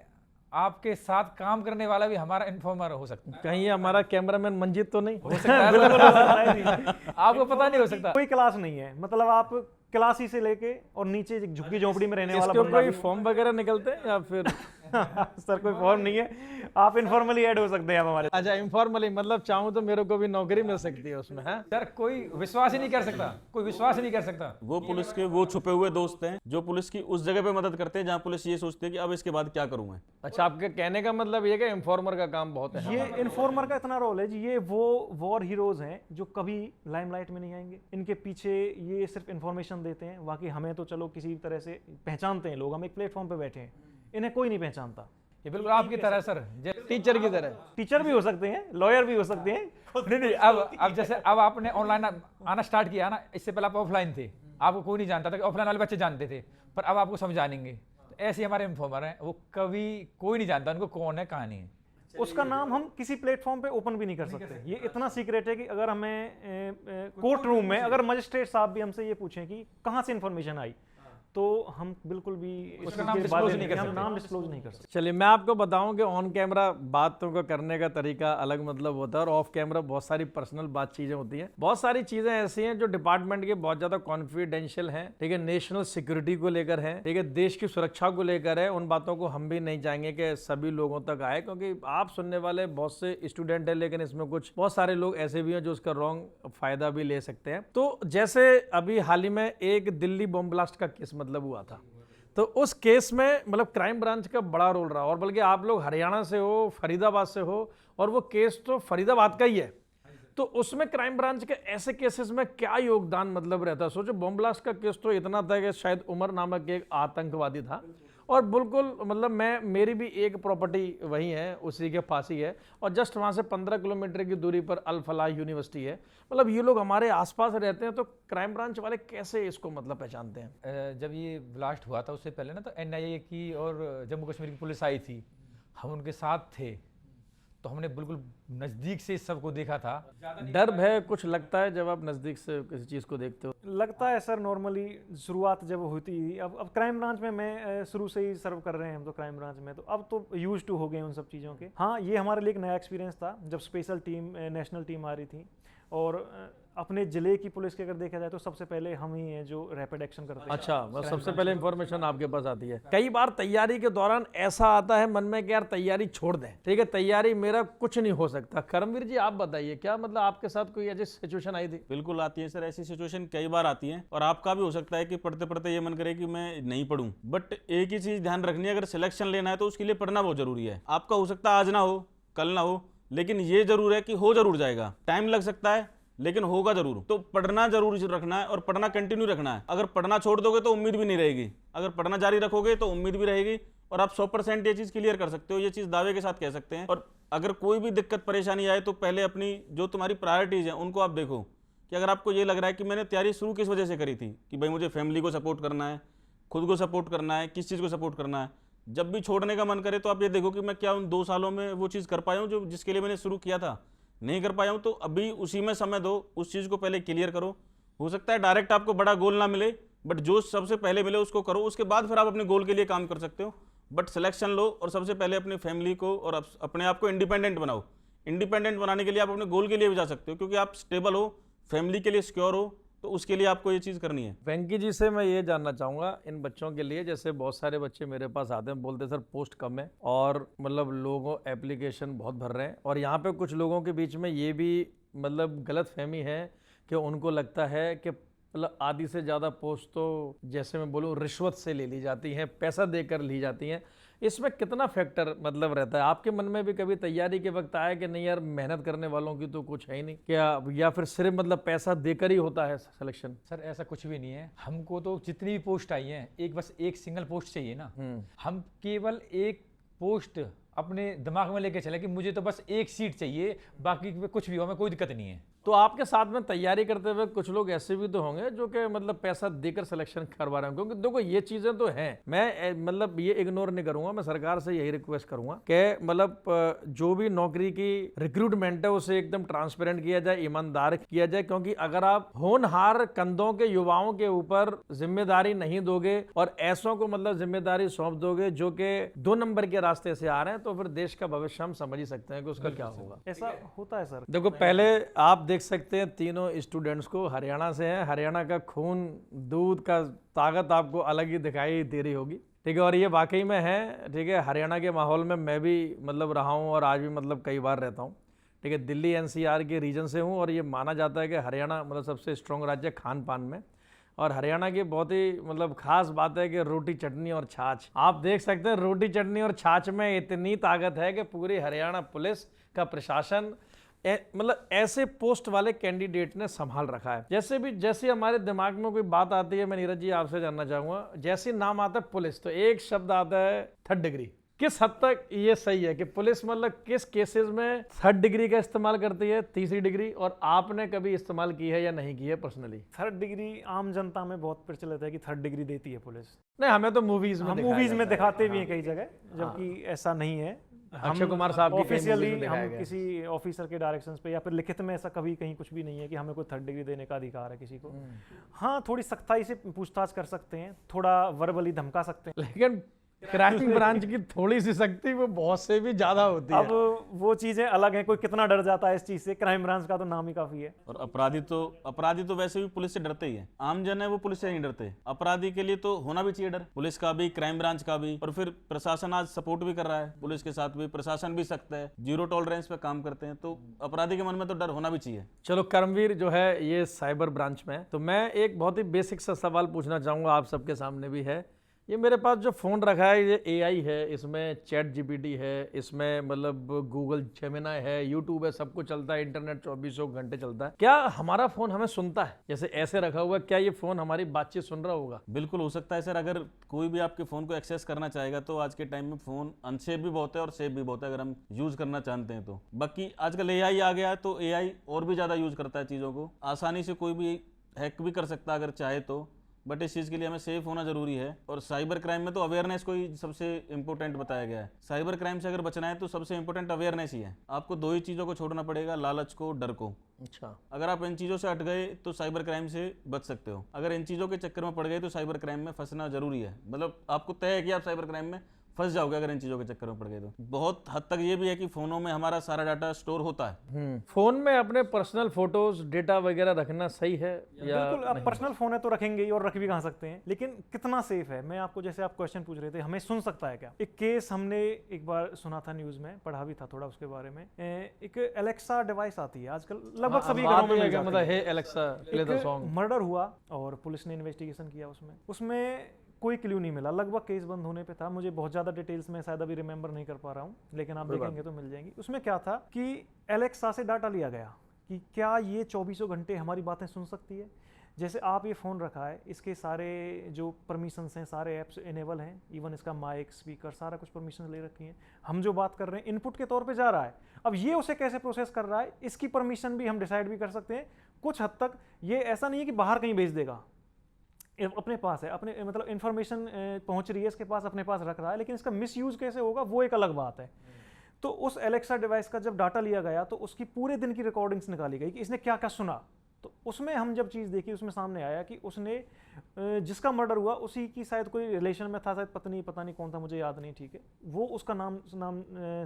C: आपके साथ काम करने वाला भी हमारा इन्फॉर्मर हो सकता है।
A: कहीं ये हमारा कैमरामैन मंजीत तो नहीं?
C: हो सकता है सर। आपको पता नहीं हो सकता।
B: कोई क्लास नहीं है, मतलब आप क्लास ही से लेके और नीचे एक झुग्गी झोंपड़ी में रहने वाला
A: इसके
B: बंदा
A: कोई
B: भी
A: फॉर्म वगैरह निकलते हैं या फिर?
B: सर कोई फॉर्म नहीं है, आप इनफॉर्मली ऐड हो सकते हैं आप हमारे।
A: अच्छा, इनफॉर्मली, मतलब चाहूँ तो मेरे को भी नौकरी मिल सकती है उसमें, है?
C: सर कोई विश्वास ही नहीं कर सकता, कोई विश्वास ही नहीं कर सकता।
D: वो पुलिस के वो छुपे हुए दोस्त हैं जो पुलिस की उस जगह पे मदद करते हैं जहाँ पुलिस ये सोचती है कि अब इसके बाद क्या करूँ मैं।
A: अच्छा, आपके कहने का मतलब ये कि इन्फॉर्मर का काम बहुत है।
B: ये इन्फॉर्मर का इतना रोल है जी, ये वो वॉर हीरोज हैं जो कभी लाइमलाइट में नहीं आएंगे, इनके पीछे ये सिर्फ इन्फॉर्मेशन देते हैं, बाकी हमें तो चलो किसी तरह से पहचानते हैं लोग, हम एक प्लेटफॉर्म पे बैठे हैं, इन्हें कोई नहीं पहचानता।
C: ये बिल्कुल आपकी तरह सर,
A: टीचर की तरह।
B: टीचर भी हो सकते हैं, लॉयर भी हो सकते हैं।
C: नहीं, अब जैसे अब आपने ऑनलाइन आना स्टार्ट किया ना, इससे पहले आप ऑफलाइन थे, आपको कोई नहीं जानता था, ऑफलाइन वाले बच्चे जानते थे, पर अब आपको समझानेंगे। तो ऐसे हमारे इन्फॉर्मर हैं, वो कभी कोई नहीं जानता उनको कौन है कहानी है।
B: उसका नाम हम किसी प्लेटफॉर्म पे ओपन भी नहीं कर सकते, ये इतना सीक्रेट है कि अगर हमें कोर्ट रूम में अगर मजिस्ट्रेट साहब भी हमसे ये पूछें कि कहाँ से इन्फॉर्मेशन आई, तो हम बिल्कुल भी
C: उसका नाम डिस्क्लोज नहीं कर सकते।
B: नाम डिस्क्लोज नहीं कर सकते।
A: चलिए, मैं आपको बताऊं कि ऑन कैमरा बातों को करने का तरीका अलग मतलब होता है, और ऑफ कैमरा बहुत सारी पर्सनल बात चीज़ें होती हैं। बहुत सारी चीज़ें ऐसी हैं जो डिपार्टमेंट के बहुत ज़्यादा कॉन्फिडेंशियल हैं, ठीक है, नेशनल सिक्योरिटी को लेकर है, ठीक है, देश की सुरक्षा को लेकर है। उन बातों को हम भी नहीं चाहेंगे कि सभी लोगों तक आए, क्योंकि आप सुनने वाले बहुत से स्टूडेंट हैं, लेकिन इसमें कुछ बहुत सारे लोग ऐसे भी हैं जो उसका रॉन्ग फायदा भी ले सकते हैं। तो जैसे अभी हाल ही में एक दिल्ली बॉम्ब ब्लास्ट का केस मतलब हुआ था, तो उस केस में मतलब क्राइम ब्रांच का बड़ा रोल रहा, और बल्कि आप लोग हरियाणा से हो, फरीदाबाद से हो, और वो केस तो फरीदाबाद का ही है, तो उसमें क्राइम ब्रांच के ऐसे केसेस में क्या योगदान मतलब रहता है? सोचो, बॉम्ब ब्लास्ट का केस तो इतना था कि शायद उमर नामक एक आतंकवादी था, और बिल्कुल मतलब मेरी भी एक प्रॉपर्टी वहीं है, उसी के पास ही है, और जस्ट वहाँ से 15 किलोमीटर की दूरी पर अल फलाह यूनिवर्सिटी है। मतलब ये लोग हमारे आसपास रहते हैं, तो क्राइम ब्रांच वाले कैसे इसको मतलब पहचानते हैं?
C: जब ये ब्लास्ट हुआ था उससे पहले ना, तो NIA की और जम्मू कश्मीर की पुलिस आई थी, हम उनके साथ थे, तो हमने बिल्कुल नज़दीक से इस सबको देखा था।
A: डर भय कुछ लगता है जब आप नज़दीक से किसी चीज़ को देखते हो?
B: लगता है सर, नॉर्मली शुरुआत जब होती थी, अब क्राइम ब्रांच में मैं शुरू से ही सर्व कर रहे हैं हम तो क्राइम ब्रांच में, तो अब तो यूज टू हो गए उन सब चीज़ों के। हाँ, ये हमारे लिए एक नया एक्सपीरियंस था जब स्पेशल टीम, नेशनल टीम आ रही थी, और अपने ज़िले की पुलिस के अगर देखा जाए तो सबसे पहले हम ही हैं जो रैपिड एक्शन करते हैं।
A: अच्छा, बस सबसे पहले इंफॉर्मेशन आपके पास आती है। कई बार तैयारी के दौरान ऐसा आता है मन में कि यार तैयारी छोड़ दें, ठीक है, तैयारी मेरा कुछ नहीं हो सकता। करमवीर जी, आप बताइए, क्या मतलब आपके साथ कोई ऐसी सिचुएशन आई थी?
D: बिल्कुल आती है सर, ऐसी सिचुएशन कई बार आती है, और आपका भी हो सकता है कि पढ़ते पढ़ते ये मन करे कि मैं नहीं पढ़ूं। बट एक ही चीज ध्यान रखनी है, अगर सिलेक्शन लेना है तो उसके लिए पढ़ना बहुत जरूरी है। आपका हो सकता है आज ना हो, कल ना हो, लेकिन ये जरूर है कि हो जरूर जाएगा। टाइम लग सकता है लेकिन होगा जरूर। तो पढ़ना जरूर रखना है और पढ़ना कंटिन्यू रखना है। अगर पढ़ना छोड़ दोगे तो उम्मीद भी नहीं रहेगी, अगर पढ़ना जारी रखोगे तो उम्मीद भी रहेगी, और आप 100% ये चीज़ क्लियर कर सकते हो, ये चीज़ दावे के साथ कह सकते हैं। और अगर कोई भी दिक्कत परेशानी आए तो पहले अपनी जो तुम्हारी प्रायोरिटीज़ हैं उनको आप देखो, कि अगर आपको ये लग रहा है कि मैंने तैयारी शुरू किस वजह से करी थी, कि भाई मुझे फैमिली को सपोर्ट करना है, खुद को सपोर्ट करना है, किस चीज़ को सपोर्ट करना है, जब भी छोड़ने का मन करे तो आप ये देखो कि मैं क्या उन 2 सालों में वो चीज़ कर पाया हूँ जो जिसके लिए मैंने शुरू किया था। नहीं कर पाया हूँ तो अभी उसी में समय दो, उस चीज़ को पहले क्लियर करो। हो सकता है डायरेक्ट आपको बड़ा गोल ना मिले, बट जो सबसे पहले मिले उसको करो, उसके बाद फिर आप अपने गोल के लिए काम कर सकते हो। बट सिलेक्शन लो और सबसे पहले अपनी फैमिली को और अपने आप को इंडिपेंडेंट बनाओ। इंडिपेंडेंट बनाने के लिए आप अपने गोल के लिए भी जा सकते हो, क्योंकि आप स्टेबल हो, फैमिली के लिए सिक्योर हो, तो उसके लिए आपको ये चीज़ करनी है।
A: वेंकी जी से मैं ये जानना चाहूँगा इन बच्चों के लिए, जैसे बहुत सारे बच्चे मेरे पास आते हैं, बोलते हैं सर पोस्ट कम है और मतलब लोगों एप्लीकेशन बहुत भर रहे हैं, और यहाँ पे कुछ लोगों के बीच में ये भी मतलब गलत फहमी है कि उनको लगता है कि मतलब आधी से ज़्यादा पोस्ट तो जैसे मैं बोलूँ रिश्वत से ले ली जाती हैं, पैसा देकर ली जाती हैं। इसमें कितना फैक्टर मतलब रहता है? आपके मन में भी कभी तैयारी के वक्त आया कि नहीं यार मेहनत करने वालों की तो कुछ है ही नहीं क्या, या फिर सिर्फ मतलब पैसा देकर ही होता है सिलेक्शन?
C: सर ऐसा कुछ भी नहीं है, हमको तो जितनी भी पोस्ट आई हैं, बस एक सिंगल पोस्ट चाहिए ना। हम केवल एक पोस्ट अपने दिमाग में लेके चले कि मुझे तो बस एक सीट चाहिए, बाकी में कुछ भी हो, हमें कोई दिक्कत नहीं है।
A: तो आपके साथ में तैयारी करते हुए कुछ लोग ऐसे भी तो होंगे जो कि मतलब पैसा देकर सिलेक्शन करवा रहे हैं, क्योंकि देखो ये चीजें तो हैं, मैं मतलब ये इग्नोर नहीं करूंगा, मैं सरकार से यही रिक्वेस्ट करूंगा कि मतलब जो भी नौकरी की रिक्रूटमेंट है उसे एकदम ट्रांसपेरेंट किया जाए, ईमानदार किया जाए, क्योंकि अगर आप होनहार कंधों के युवाओं के ऊपर जिम्मेदारी नहीं दोगे और ऐसों को मतलब जिम्मेदारी सौंप दोगे जो कि 2 नंबर के रास्ते से आ रहे हैं, तो फिर देश का भविष्य हम समझ ही सकते हैं कि उसका क्या होगा।
B: ऐसा होता है सर।
A: देखो पहले आप देख सकते हैं तीनों स्टूडेंट्स को हरियाणा से हैं, हरियाणा का खून दूध का ताकत आपको अलग ही दिखाई दे रही होगी, ठीक है, और ये वाकई में है, ठीक है। हरियाणा के माहौल में मैं भी मतलब रहा हूँ और आज भी मतलब कई बार रहता हूँ, ठीक है। दिल्ली एनसीआर के रीजन से हूँ और ये माना जाता है कि हरियाणा मतलब सबसे स्ट्रॉन्ग राज्य खान पान में, और हरियाणा की बहुत ही मतलब खास बात है कि रोटी चटनी और छाछ। आप देख सकते हैं रोटी चटनी और छाछ में इतनी ताकत है कि पूरी हरियाणा पुलिस का प्रशासन मतलब ऐसे पोस्ट वाले कैंडिडेट ने संभाल रखा है। जैसे हमारे दिमाग में कोई बात आती है, मैं नीरज जी आपसे जानना चाहूंगा, जैसे नाम आता है पुलिस तो एक शब्द आता है 3rd डिग्री। किस हद तक ये सही है कि पुलिस मतलब किस केसेस में 3rd डिग्री का इस्तेमाल करती है, 3री डिग्री, और आपने कभी इस्तेमाल की है या नहीं की है पर्सनली?
B: 3rd डिग्री आम जनता में बहुत प्रचलित है कि 3rd डिग्री देती है पुलिस।
A: नहीं, हमें तो मूवीज में
B: मूवीज में दिखाते भी हैं कई जगह, जबकि ऐसा नहीं है।
A: अक्षय कुमार साहब की
B: ऑफिशियली हम किसी ऑफिसर के डायरेक्शंस पे या फिर लिखित में ऐसा कभी कहीं कुछ भी नहीं है कि हमें कोई 3rd डिग्री देने का अधिकार है किसी को। हाँ, थोड़ी सख्ताई से पूछताछ कर सकते हैं, थोड़ा वर्बली धमका सकते हैं,
A: लेकिन क्राइम ब्रांच की थोड़ी सी सख्ती वो बहुत से भी ज्यादा होती है।
B: अब वो चीजें अलग हैं, कोई कितना डर जाता है इस चीज से, क्राइम ब्रांच का तो नाम ही काफी है।
D: और अपराधी तो वैसे भी पुलिस से डरते ही है, आम जन है वो पुलिस से नहीं डरते। अपराधी के लिए तो होना भी चाहिए डर, पुलिस का भी, क्राइम ब्रांच का भी, और फिर प्रशासन आज सपोर्ट भी कर रहा है पुलिस के साथ भी, प्रशासन भी सख्त है, 0 टॉलरेंस पे काम करते हैं, तो अपराधी के मन में तो डर होना भी चाहिए।
A: चलो, कर्मवीर जो है ये साइबर ब्रांच में है, तो मैं एक बहुत ही बेसिक सा सवाल पूछना चाहूंगा, आप सबके सामने भी है। ये मेरे पास जो फ़ोन रखा है ये AI है, इसमें चैट GPT है, इसमें मतलब गूगल जेमिनाई है, यूट्यूब है, सब कुछ चलता है, इंटरनेट 24 घंटे चलता है। क्या हमारा फ़ोन हमें सुनता है? जैसे ऐसे रखा हुआ, क्या ये फ़ोन हमारी बातचीत सुन रहा होगा?
D: बिल्कुल हो सकता है सर, अगर कोई भी आपके फ़ोन को एक्सेस करना चाहेगा तो आज के टाइम में फ़ोन अनसेफ भी बहुत है और सेफ भी बहुत है, अगर हम यूज़ करना जानते हैं तो। बाकी आजकल AI आ गया है तो AI और भी ज़्यादा यूज़ करता है चीज़ों को, आसानी से कोई भी हैक भी कर सकता है अगर चाहे तो। बट इस चीज़ के लिए हमें सेफ होना जरूरी है। और साइबर क्राइम में तो अवेयरनेस को ही सबसे इंपॉर्टेंट बताया गया है। साइबर क्राइम से अगर बचना है तो सबसे इंपॉर्टेंट अवेयरनेस ही है। आपको दो ही चीज़ों को छोड़ना पड़ेगा, लालच को, डर को।
A: अच्छा,
D: अगर आप इन चीज़ों से हट गए तो साइबर क्राइम से बच सकते हो। अगर इन चीज़ों के चक्कर में पड़ गए तो साइबर क्राइम में फंसना जरूरी है। मतलब आपको तय है कि आप साइबर क्राइम में फंस जाओगे अगर इन चीज़ों के चक्कर में पड़ गए तो। बहुत हद तक ये भी है कि फ़ोनों में हमारा सारा डाटा स्टोर होता है।
A: फोन में अपने पर्सनल फोटोज, डेटा वगैरह रखना सही है या
B: बिल्कुल, आप पर्सनल फोन है तो रखेंगे ही, और रख भी कहाँ सकते हैं, लेकिन कितना सेफ है। मैं आपको, जैसे आप क्वेश्चन पूछ रहे थे, हमें सुन सकता है क्या? एक केस हमने एक बार सुना था न्यूज में, पढ़ा भी था थोड़ा उसके बारे में। एक एलेक्सा डिवाइस आती है आजकल लगभग सभी घरों में मिल जाती
A: मतलब
B: है।
A: Hey Alexa play the song.
B: Murder हुआ और पुलिस ने इन्वेस्टिगेशन किया, उसमें कोई क्लू नहीं मिला, लगभग केस बंद होने पे था। मुझे बहुत ज़्यादा डिटेल्स में शायद अभी रिमेंबर नहीं कर पा रहा हूँ, लेकिन आप देखेंगे तो मिल जाएंगी। उसमें क्या था कि एलेक्सा से डाटा लिया गया कि क्या ये 24 घंटे हमारी बातें सुन सकती है। जैसे आप ये फ़ोन रखा है, इसके सारे जो परमिशंस हैं, सारे ऐप्स इनेबल हैं, इवन इसका माइक, स्पीकर, सारा कुछ परमिशन ले रखी हैं। हम जो बात कर रहे हैं इनपुट के तौर पे जा रहा है, अब ये उसे कैसे प्रोसेस कर रहा है, इसकी परमिशन भी हम डिसाइड भी कर सकते हैं। कुछ हद तक ये ऐसा नहीं है कि बाहर कहीं भेज देगा, अपने पास है, अपने मतलब इन्फॉर्मेशन पहुंच रही है इसके पास, अपने पास रख रहा है, लेकिन इसका मिसयूज कैसे होगा वो एक अलग बात है। तो उस एलेक्सा डिवाइस का जब डाटा लिया गया तो उसकी पूरे दिन की रिकॉर्डिंग्स निकाली गई कि इसने क्या क्या सुना। तो उसमें हम जब चीज़ देखी, उसमें सामने आया कि उसने जिसका मर्डर हुआ उसी की शायद कोई रिलेशन में था, शायद पत्नी, पता नहीं कौन था, मुझे याद नहीं, ठीक है, वो उसका नाम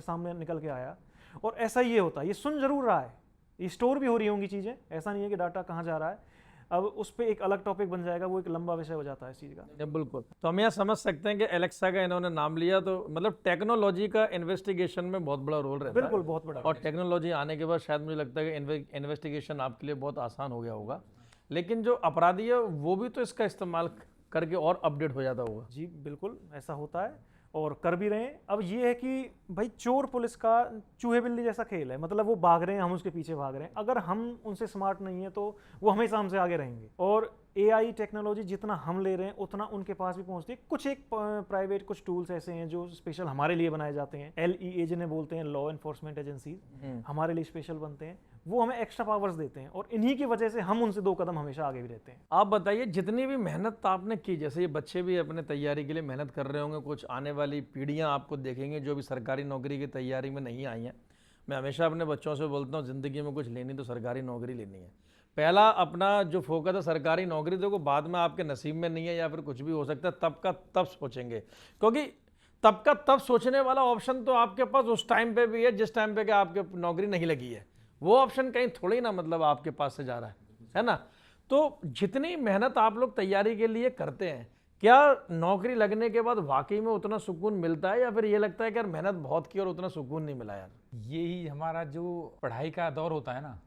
B: सामने निकल के आया। और ऐसा ही ये होता है, ये सुन जरूर रहा है, ये स्टोर भी हो रही होंगी चीज़ें, ऐसा नहीं है कि डाटा कहाँ जा रहा है। अब उस पर एक अलग टॉपिक बन जाएगा, वो एक लंबा विषय हो जाता है इस चीज़ का।
A: बिल्कुल। तो हम यह समझ सकते हैं कि एलेक्सा का इन्होंने नाम लिया तो मतलब टेक्नोलॉजी का इन्वेस्टिगेशन में बहुत बड़ा रोल रहता है।
B: बिल्कुल, बहुत बड़ा।
A: और टेक्नोलॉजी आने के बाद शायद मुझे लगता है कि इन्वेस्टिगेशन आपके लिए बहुत आसान हो गया होगा, लेकिन जो अपराधी है वो भी तो इसका इस्तेमाल करके और अपडेट हो जाता होगा।
B: जी बिल्कुल, ऐसा होता है और कर भी रहे हैं। अब ये है कि भाई चोर पुलिस का चूहे बिल्ली जैसा खेल है, मतलब वो भाग रहे हैं, हम उसके पीछे भाग रहे हैं। अगर हम उनसे स्मार्ट नहीं है तो वो हमेशा हमसे आगे रहेंगे। और एआई टेक्नोलॉजी जितना हम ले रहे हैं उतना उनके पास भी पहुंचती है। कुछ एक प्राइवेट कुछ टूल्स ऐसे हैं जो स्पेशल हमारे लिए बनाए जाते हैं, LEA जिन्हें बोलते हैं, लॉ एनफोर्समेंट एजेंसीज, हमारे लिए स्पेशल बनते हैं, वो हमें एक्स्ट्रा पावर्स देते हैं और इन्हीं की वजह से हम उनसे 2 कदम हमेशा आगे भी रहते हैं।
A: आप बताइए, जितनी भी मेहनत आपने की, जैसे ये बच्चे भी अपने तैयारी के लिए मेहनत कर रहे होंगे, कुछ आने वाली पीढ़ियां आपको देखेंगे जो भी सरकारी नौकरी की तैयारी में नहीं आई हैं। मैं हमेशा अपने बच्चों से बोलता हूँ, ज़िंदगी में कुछ लेनी तो सरकारी नौकरी लेनी है। पहला अपना जो फोकस है सरकारी नौकरी, देखो बाद में आपके नसीब में नहीं है या फिर कुछ भी हो सकता है, तब का तब सोचेंगे, क्योंकि तब का तब सोचने वाला ऑप्शन तो आपके पास उस टाइम पे भी है जिस टाइम पे कि आपके नौकरी नहीं लगी है। वो ऑप्शन कहीं थोड़ी ना मतलब आपके पास से जा रहा है ना। तो जितनी मेहनत आप लोग तैयारी के लिए करते हैं, क्या नौकरी लगने के बाद वाकई में उतना सुकून मिलता है या फिर ये लगता है कि यार मेहनत बहुत की और उतना सुकून नहीं मिला यार?
C: यही हमारा जो पढ़ाई का दौर होता है ना,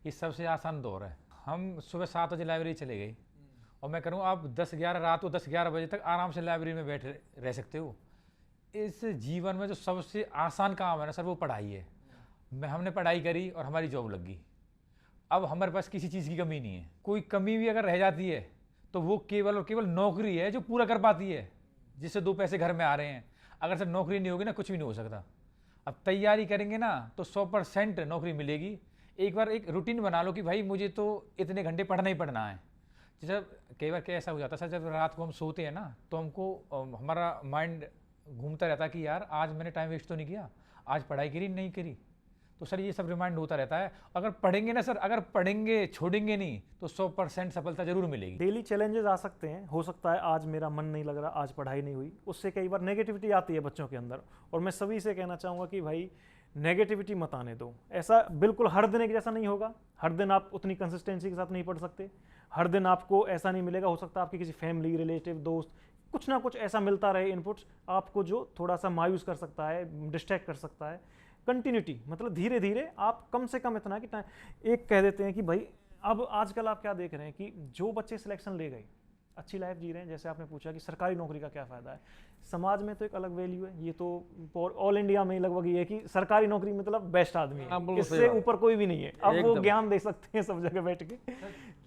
C: ये सबसे आसान दौर है। हम सुबह 7 बजे लाइब्रेरी चले गए और मैं करूँ आप 10-11 रात को 10-11 बजे तक आराम से लाइब्रेरी में बैठे रह सकते हो। इस जीवन में जो सबसे आसान काम है ना सर, वो पढ़ाई है। हमने पढ़ाई करी और हमारी जॉब लग गई। अब हमारे पास किसी चीज़ की कमी नहीं है। कोई कमी भी अगर रह जाती है तो वो केवल और केवल नौकरी है जो पूरा कर पाती है, जिससे 2 पैसे घर में आ रहे हैं। अगर सर नौकरी नहीं होगी ना, कुछ भी नहीं हो सकता। अब तैयारी करेंगे ना तो 100% नौकरी मिलेगी। एक बार एक रूटीन बना लो कि भाई मुझे तो इतने घंटे पढ़ना ही पढ़ना है। जैसे कई बार क्या ऐसा हो जाता है सर, जब रात को हम सोते हैं ना तो हमको हमारा माइंड घूमता रहता है कि यार आज मैंने टाइम वेस्ट तो नहीं किया, आज पढ़ाई करी नहीं करी। तो सर ये सब रिमाइंड होता रहता है। अगर पढ़ेंगे ना सर, अगर पढ़ेंगे छोड़ेंगे नहीं तो 100% सफलता जरूर मिलेगी।
B: डेली चैलेंजेस आ सकते हैं, हो सकता है आज मेरा मन नहीं लग रहा, आज पढ़ाई नहीं हुई, उससे कई बार नेगेटिविटी आती है बच्चों के अंदर। और मैं सभी से कहना चाहूँगा कि भाई नेगेटिविटी मत आने दो। ऐसा बिल्कुल हर दिन एक जैसा नहीं होगा, हर दिन आप उतनी कंसिस्टेंसी के साथ नहीं पढ़ सकते, हर दिन आपको ऐसा नहीं मिलेगा। हो सकता है आपकी किसी फैमिली, रिलेटिव, दोस्त कुछ ना कुछ ऐसा मिलता रहे इनपुट्स आपको जो थोड़ा सा मायूस कर सकता है, डिस्ट्रैक्ट कर सकता है। कंटिन्यूटी मतलब धीरे धीरे आप कम से कम इतना कि एक कह देते हैं कि भाई अब आजकल आप क्या देख रहे हैं कि जो बच्चे सिलेक्शन ले गए अच्छी लाइफ जी रहे हैं। जैसे आपने पूछा कि सरकारी नौकरी का क्या फ़ायदा है, समाज में तो एक अलग वैल्यू है, ये तो ऑल इंडिया में लगभग ये है कि सरकारी नौकरी मतलब बेस्ट आदमी है, इससे ऊपर कोई भी नहीं है। अब वो ज्ञान दे सकते हैं सब जगह बैठ के,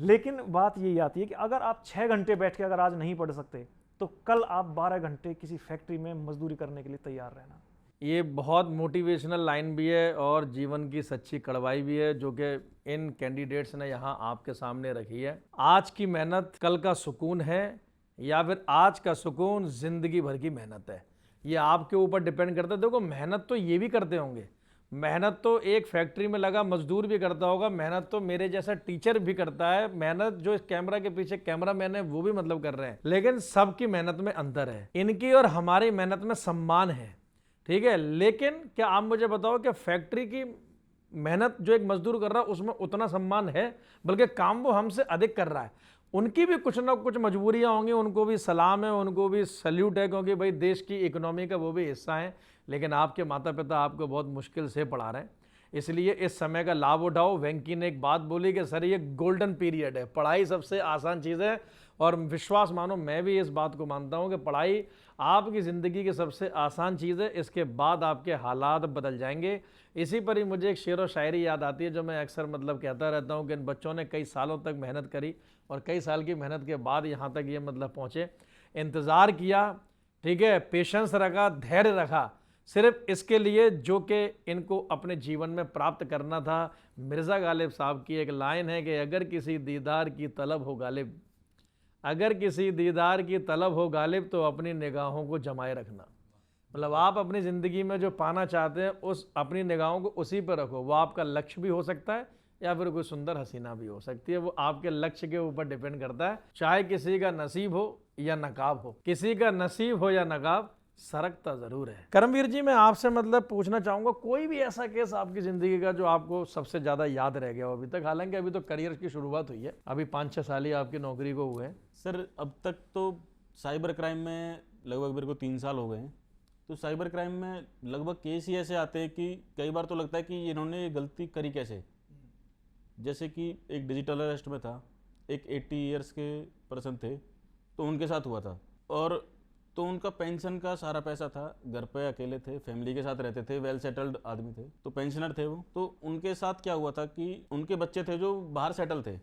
B: लेकिन बात यही आती है कि अगर आप 6 घंटे बैठ के अगर आज नहीं पढ़ सकते तो कल आप 12 घंटे किसी फैक्ट्री में मजदूरी करने के लिए तैयार रहना।
A: ये बहुत मोटिवेशनल लाइन भी है और जीवन की सच्ची कड़वाई भी है जो कि इन कैंडिडेट्स ने यहाँ आपके सामने रखी है। आज की मेहनत कल का सुकून है या फिर आज का सुकून जिंदगी भर की मेहनत है, ये आपके ऊपर डिपेंड करता है। देखो मेहनत तो ये भी करते होंगे, मेहनत तो एक फैक्ट्री में लगा मजदूर भी करता होगा, मेहनत तो मेरे जैसा टीचर भी करता है, मेहनत जो इस कैमरा के पीछे कैमरा मैन है वो भी मतलब कर रहे हैं, लेकिन सबकी मेहनत में अंतर है। इनकी और हमारी मेहनत में सम्मान है, ठीक है। लेकिन क्या आप मुझे बताओ कि फैक्ट्री की मेहनत जो एक मजदूर कर रहा है उसमें उतना सम्मान है, बल्कि काम वो हमसे अधिक कर रहा है। उनकी भी कुछ ना कुछ मजबूरियां होंगी, उनको भी सलाम है, उनको भी सल्यूट है, क्योंकि भाई देश की इकोनॉमी का वो भी हिस्सा है। लेकिन आपके माता पिता आपको बहुत मुश्किल से पढ़ा रहे हैं, इसलिए इस समय का लाभ उठाओ। वेंकी ने एक बात बोली कि सर ये गोल्डन पीरियड है, पढ़ाई सबसे आसान चीज़ है, और विश्वास मानो मैं भी इस बात को मानता हूँ कि पढ़ाई आपकी ज़िंदगी की सबसे आसान चीज़ है, इसके बाद आपके हालात बदल जाएंगे। इसी पर ही मुझे एक शेर व शायरी याद आती है जो मैं अक्सर मतलब कहता रहता हूँ कि इन बच्चों ने कई सालों तक मेहनत करी और कई साल की मेहनत के बाद यहाँ तक ये मतलब पहुँचे। इंतज़ार किया, ठीक है, पेशेंस रखा, धैर्य रखा, सिर्फ इसके लिए जो कि इनको अपने जीवन में प्राप्त करना था। मिर्ज़ा गालिब साहब की एक लाइन है कि अगर किसी दीदार की तलब हो गालिब, अगर किसी दीदार की तलब हो गालिब तो अपनी निगाहों को जमाए रखना। मतलब आप अपनी ज़िंदगी में जो पाना चाहते हैं उस अपनी निगाहों को उसी पर रखो। वो आपका लक्ष्य भी हो सकता है या फिर कोई सुंदर हसीना भी हो सकती है, वो आपके लक्ष्य के ऊपर डिपेंड करता है। चाहे किसी का नसीब हो या नकाब हो, किसी का नसीब हो या नकाब, सरकता जरूर है। करमवीर जी, मैं आपसे मतलब पूछना चाहूंगा, कोई भी ऐसा केस आपकी जिंदगी का जो आपको सबसे ज्यादा याद रह गया हो अभी तक? हालांकि अभी तो करियर की शुरुआत हुई है, अभी 5-6 साल ही आपकी नौकरी को हुए हैं।
D: सर अब तक तो साइबर क्राइम में लगभग मेरे को 3 साल हो गए हैं। तो साइबर क्राइम में लगभग केस ही ऐसे आते हैं कि कई बार तो लगता है कि इन्होंने ये गलती करी कैसे। जैसे कि एक डिजिटल अरेस्ट में था, एक 80 ईयर्स के पर्सन थे, तो उनके साथ हुआ था, और तो उनका पेंशन का सारा पैसा था, घर पे अकेले थे, फैमिली के साथ रहते थे, वेल सेटल्ड आदमी थे, तो पेंशनर थे वो। तो उनके साथ क्या हुआ था कि उनके बच्चे थे जो बाहर सेटल थे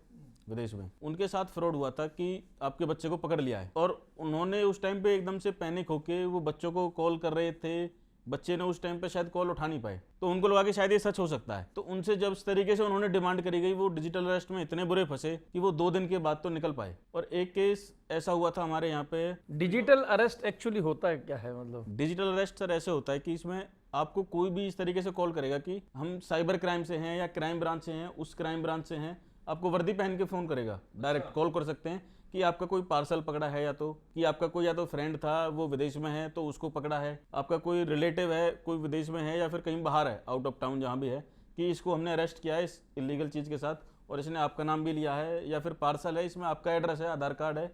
D: विदेश में, उनके साथ फ्रॉड हुआ था कि आपके बच्चे को पकड़ लिया है। और उन्होंने उस टाइम पे एकदम से पैनिक होके वो बच्चों को कॉल कर रहे थे, बच्चे ने उस टाइम पे शायद कॉल उठा नहीं पाए, तो उनको लगा कि शायद ये सच हो सकता है। तो उनसे जब इस तरीके से उन्होंने डिमांड करी गई, वो डिजिटल अरेस्ट में इतने बुरे फंसे कि वो 2 दिन के बाद तो निकल पाए। और एक केस ऐसा हुआ था हमारे यहाँ पे।
A: डिजिटल अरेस्ट एक्चुअली होता है क्या है? मतलब
D: डिजिटल अरेस्ट सर ऐसे होता है कि इसमें आपको कोई भी इस तरीके से कॉल करेगा कि हम साइबर क्राइम से हैं या क्राइम ब्रांच से हैं, उस क्राइम ब्रांच से हैं, आपको वर्दी पहन के फ़ोन करेगा, डायरेक्ट कॉल कर सकते हैं कि आपका कोई पार्सल पकड़ा है, या तो कि आपका कोई या तो फ्रेंड था वो विदेश में है तो उसको पकड़ा है, आपका कोई रिलेटिव है कोई विदेश में है या फिर कहीं बाहर है, आउट ऑफ टाउन जहाँ भी है, कि इसको हमने अरेस्ट किया है इस इलीगल चीज़ के साथ और इसने आपका नाम भी लिया है, या फिर पार्सल है इसमें आपका एड्रेस है, आधार कार्ड है,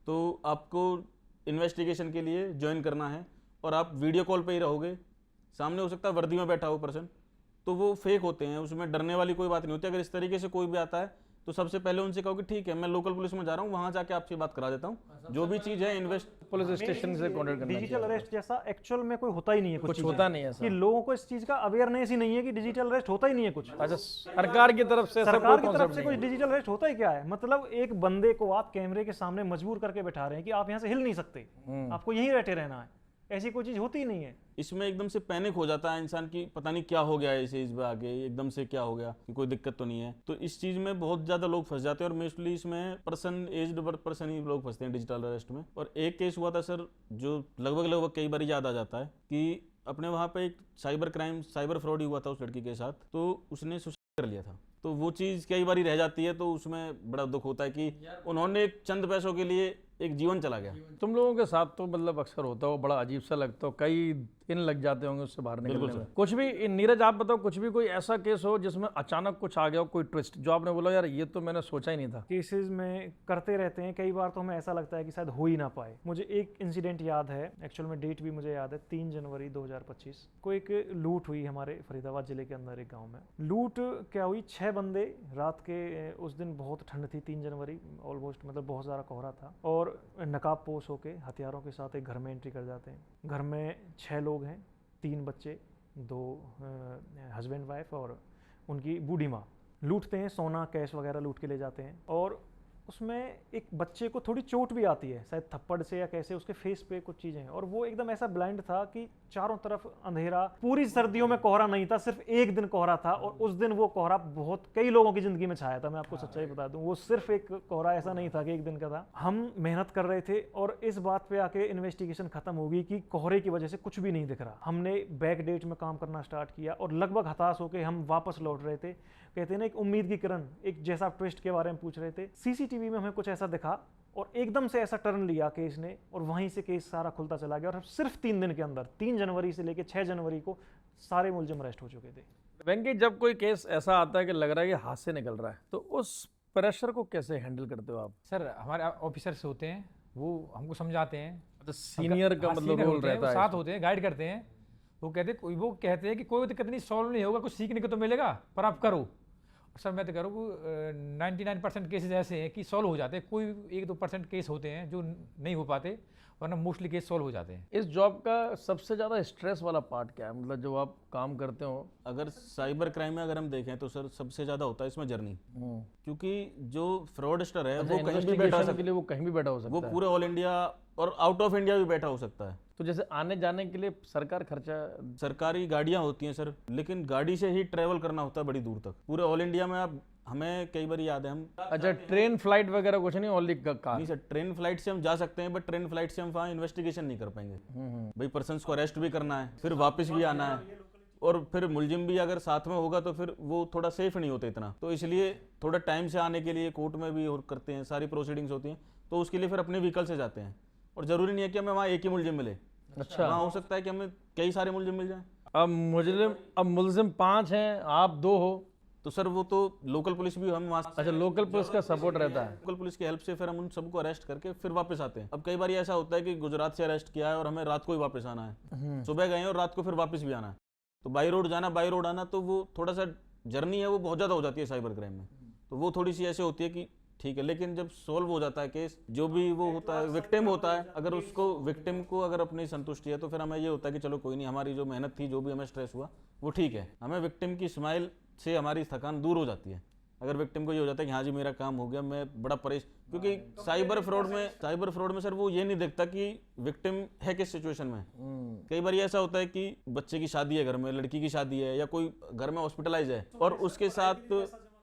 D: तो आपको इन्वेस्टिगेशन के लिए ज्वाइन करना है और आप वीडियो कॉल पे ही रहोगे, सामने हो सकता है वर्दी में बैठा हो पर्सन, तो वो फेक होते हैं, उसमें डरने वाली कोई बात नहीं होती। अगर इस तरीके से कोई भी आता है तो सबसे पहले उनसे कहो कि ठीक है मैं लोकल पुलिस में जा रहा हूँ, वहां जाके आपसे बात करा देता हूँ, जो भी चीज़ है इन्वेस्ट
A: पुलिस स्टेशन से कॉन्टेक्ट करना
B: डिजिटल अरेस्ट जैसा एक्चुअल में कोई होता ही नहीं है,
A: कुछ
B: चीज़ें।
A: होता नहीं है
B: कि
A: सर।
B: लोगों को इस चीज का अवेयरनेस ही नहीं है कि डिजिटल अरेस्ट होता ही नहीं है कुछ।
A: अच्छा, सरकार की तरफ से ऐसा
B: सरकार
A: कोई
B: की तरफ
A: concept
B: से
A: नहीं
B: कुछ
A: है।
B: डिजिटल अरेस्ट होता ही क्या है? मतलब एक बंदे को आप कैमरे के सामने मजबूर करके बैठा रहे हैं कि आप यहाँ से हिल नहीं सकते, आपको यहीं बैठे रहना है, ऐसी कोई चीज होती ही नहीं है।
D: इसमें एकदम से पैनिक हो जाता है इंसान की, पता नहीं क्या हो गया है इसे, इस पे आगे एकदम से क्या हो गया कि कोई दिक्कत तो नहीं है। तो इस चीज़ में बहुत ज़्यादा लोग फंस जाते हैं और मोस्टली इसमें एज्ड पर्सन ही लोग फंसते हैं डिजिटल अरेस्ट में। और एक केस हुआ था सर जो लगभग कई बार याद आ जाता है कि अपने वहाँ पे एक साइबर फ्रॉड हुआ था उस लड़की के साथ, तो उसने सुसाइड कर लिया था। तो वो चीज़ कई बार रह जाती है, तो उसमें बड़ा दुख होता है कि उन्होंने चंद पैसों के लिए एक जीवन चला गया।
A: तुम लोगों के साथ तो मतलब अक्सर होता हो, बड़ा अजीब सा लगता हो, कई दिन लग जाते होंगे उससे बाहर निकलने में। कुछ भी नीरज आप बताओ, कुछ भी कोई ऐसा केस हो जिसमें अचानक कुछ आ गया हो, कोई ट्विस्ट जो आपने बोला यार ये तो मैंने सोचा ही नहीं था?
B: केसेस में करते रहते हैं, कई बार तो हमें ऐसा लगता है कि शायद हो ही ना पाए। मुझे एक इंसिडेंट याद है, एक्चुअल में डेट भी मुझे याद है, 3 जनवरी 2025 को एक लूट हुई हमारे फरीदाबाद जिले के अंदर एक गाँव में। लूट क्या हुई, 6 बंदे रात के, उस दिन बहुत ठंड थी, 3 जनवरी ऑलमोस्ट, मतलब बहुत सारा कोहरा था, और नकाब पोश होके हथियारों के साथ एक घर में एंट्री कर जाते हैं। घर में 6 लोग हैं, 3 बच्चे, 2 हस्बैंड वाइफ और उनकी बूढ़ी माँ। लूटते हैं, सोना कैश वगैरह लूट के ले जाते हैं, और उसमें एक बच्चे को थोड़ी चोट भी आती है, शायद थप्पड़ से या कैसे, उसके फेस पे कुछ चीज़ें हैं, और वो एकदम ऐसा ब्लाइंड था कि चारों तरफ अंधेरा, पूरी सर्दियों में कोहरा नहीं था, सिर्फ एक दिन कोहरा था और उस दिन वो कोहरा बहुत कई लोगों की जिंदगी में छाया था। मैं आपको सच्चाई बता दूं, वो सिर्फ एक कोहरा ऐसा नहीं था कि एक दिन का था। हम मेहनत कर रहे थे और इस बात पे आके इन्वेस्टिगेशन खत्म होगी कि कोहरे की वजह से कुछ भी नहीं दिख रहा। हमने बैक डेट में काम करना स्टार्ट किया और लगभग हताश होकर हम वापस लौट रहे थे। कहते हैं ना, एक उम्मीद की किरण, एक जैसा ट्विस्ट के बारे में पूछ रहे थे। सीसीटीवी में हमें कुछ ऐसा दिखा और एकदम से ऐसा टर्न लिया केस ने और वहीं से केस सारा खुलता चला गया और सिर्फ 3 दिन के अंदर 3 जनवरी से लेकर 6 जनवरी को सारे मुलजिम अरेस्ट हो चुके थे।
A: वेंकी, जब कोई केस ऐसा आता है कि लग रहा है कि हाथ से निकल रहा है, तो उस प्रेशर को कैसे हैंडल करते हो आप?
C: सर हमारे ऑफिसर्स होते हैं, वो हमको समझाते हैं।
A: तो सीनियर का
C: हाँ,
A: मतलब
C: senior
A: रोल
C: होते हैं,
A: रहता
C: वो
A: है
C: साथ होते हैं, गाइड करते हैं। वो कहते हैं कि कोई दिक्कत नहीं, सॉल्व नहीं होगा, कुछ सीखने को तो मिलेगा, पर आप करो। सर मैं तो कह रहा हूँ 99% केसेस ऐसे हैं कि सॉल्व हो जाते हैं। कोई 1-2% केस होते हैं जो नहीं हो पाते, वरना मोस्टली केस सॉल्व हो जाते हैं।
A: इस जॉब का सबसे ज़्यादा स्ट्रेस वाला पार्ट क्या है, मतलब जब आप काम करते हो?
D: अगर साइबर क्राइम में अगर हम देखें तो सर सबसे ज़्यादा होता है इसमें जर्नी, क्योंकि जो फ्रॉडस्टर है वो कहीं भी बैठा हो
A: इन्वेस्टिगेशन
D: सकता
A: के लिए वो कहीं भी बैठा हो
D: है, वो
A: सकता है।
D: पूरे ऑल इंडिया और आउट ऑफ इंडिया भी बैठा हो सकता है।
A: तो जैसे आने जाने के लिए सरकार खर्चा,
D: सरकारी गाड़ियाँ होती हैं सर, लेकिन गाड़ी से ही ट्रैवल करना होता है बड़ी दूर तक। पूरे ऑल इंडिया में आप, हमें कई बार याद है हम,
A: अच्छा ट्रेन फ्लाइट वगैरह कुछ नहीं, ओनली कार?
D: नहीं सर, ट्रेन फ्लाइट से हम जा सकते हैं, बट ट्रेन फ्लाइट से हम वहाँ इन्वेस्टिगेशन नहीं कर पाएंगे। भाई पर्सन्स को अरेस्ट भी करना है, फिर वापस भी आना है, और फिर मुलजिम भी अगर साथ में होगा तो फिर वो थोड़ा सेफ नहीं होते इतना। तो इसलिए थोड़ा टाइम से आने के लिए कोर्ट में भी और करते हैं, सारी प्रोसीडिंग्स होती हैं, तो उसके लिए फिर अपने व्हीकल से जाते हैं। और ज़रूरी नहीं है कि हमें वहाँ एक ही मुलजिम मिले।
A: अच्छा,
D: वहाँ हो सकता है कि हमें कई सारे मुलजिम मिल जाएं।
A: अब मुलजिम 5 हैं, आप 2 हो,
D: तो सर वो तो लोकल पुलिस भी हम वहाँ,
A: अच्छा लोकल पुलिस का सपोर्ट रहता है।
D: लोकल पुलिस की हेल्प से फिर हम उन सबको अरेस्ट करके फिर वापस आते हैं। अब कई बार ऐसा होता है कि गुजरात से अरेस्ट किया है और हमें रात को ही वापस आना है, सुबह गए और रात को फिर वापस भी आना है, तो बाई रोड जाना बाई रोड आना, तो वो थोड़ा सा जर्नी है वो बहुत ज़्यादा हो जाती है साइबर क्राइम में। तो वो थोड़ी सी ऐसे होती है कि ठीक है, लेकिन जब सॉल्व हो जाता है केस, जो भी वो होता है विक्टिम होता है, अगर उसको विक्टिम को अगर अपनी संतुष्टि है तो फिर हमें ये होता है कि चलो कोई नहीं, हमारी जो मेहनत थी, जो भी हमें स्ट्रेस हुआ वो ठीक है। हमें विक्टिम की स्माइल से हमारी थकान दूर हो जाती है। अगर विक्टिम को ये हो जाता है कि हाँ जी मेरा काम हो गया, मैं बड़ा परेशान, क्योंकि साइबर फ्रॉड में सर वो ये नहीं देखता कि विक्टिम है किस सिचुएशन में। कई बार ऐसा होता है कि बच्चे की शादी है घर में, लड़की की शादी है, या कोई घर में हॉस्पिटलाइज है और उसके साथ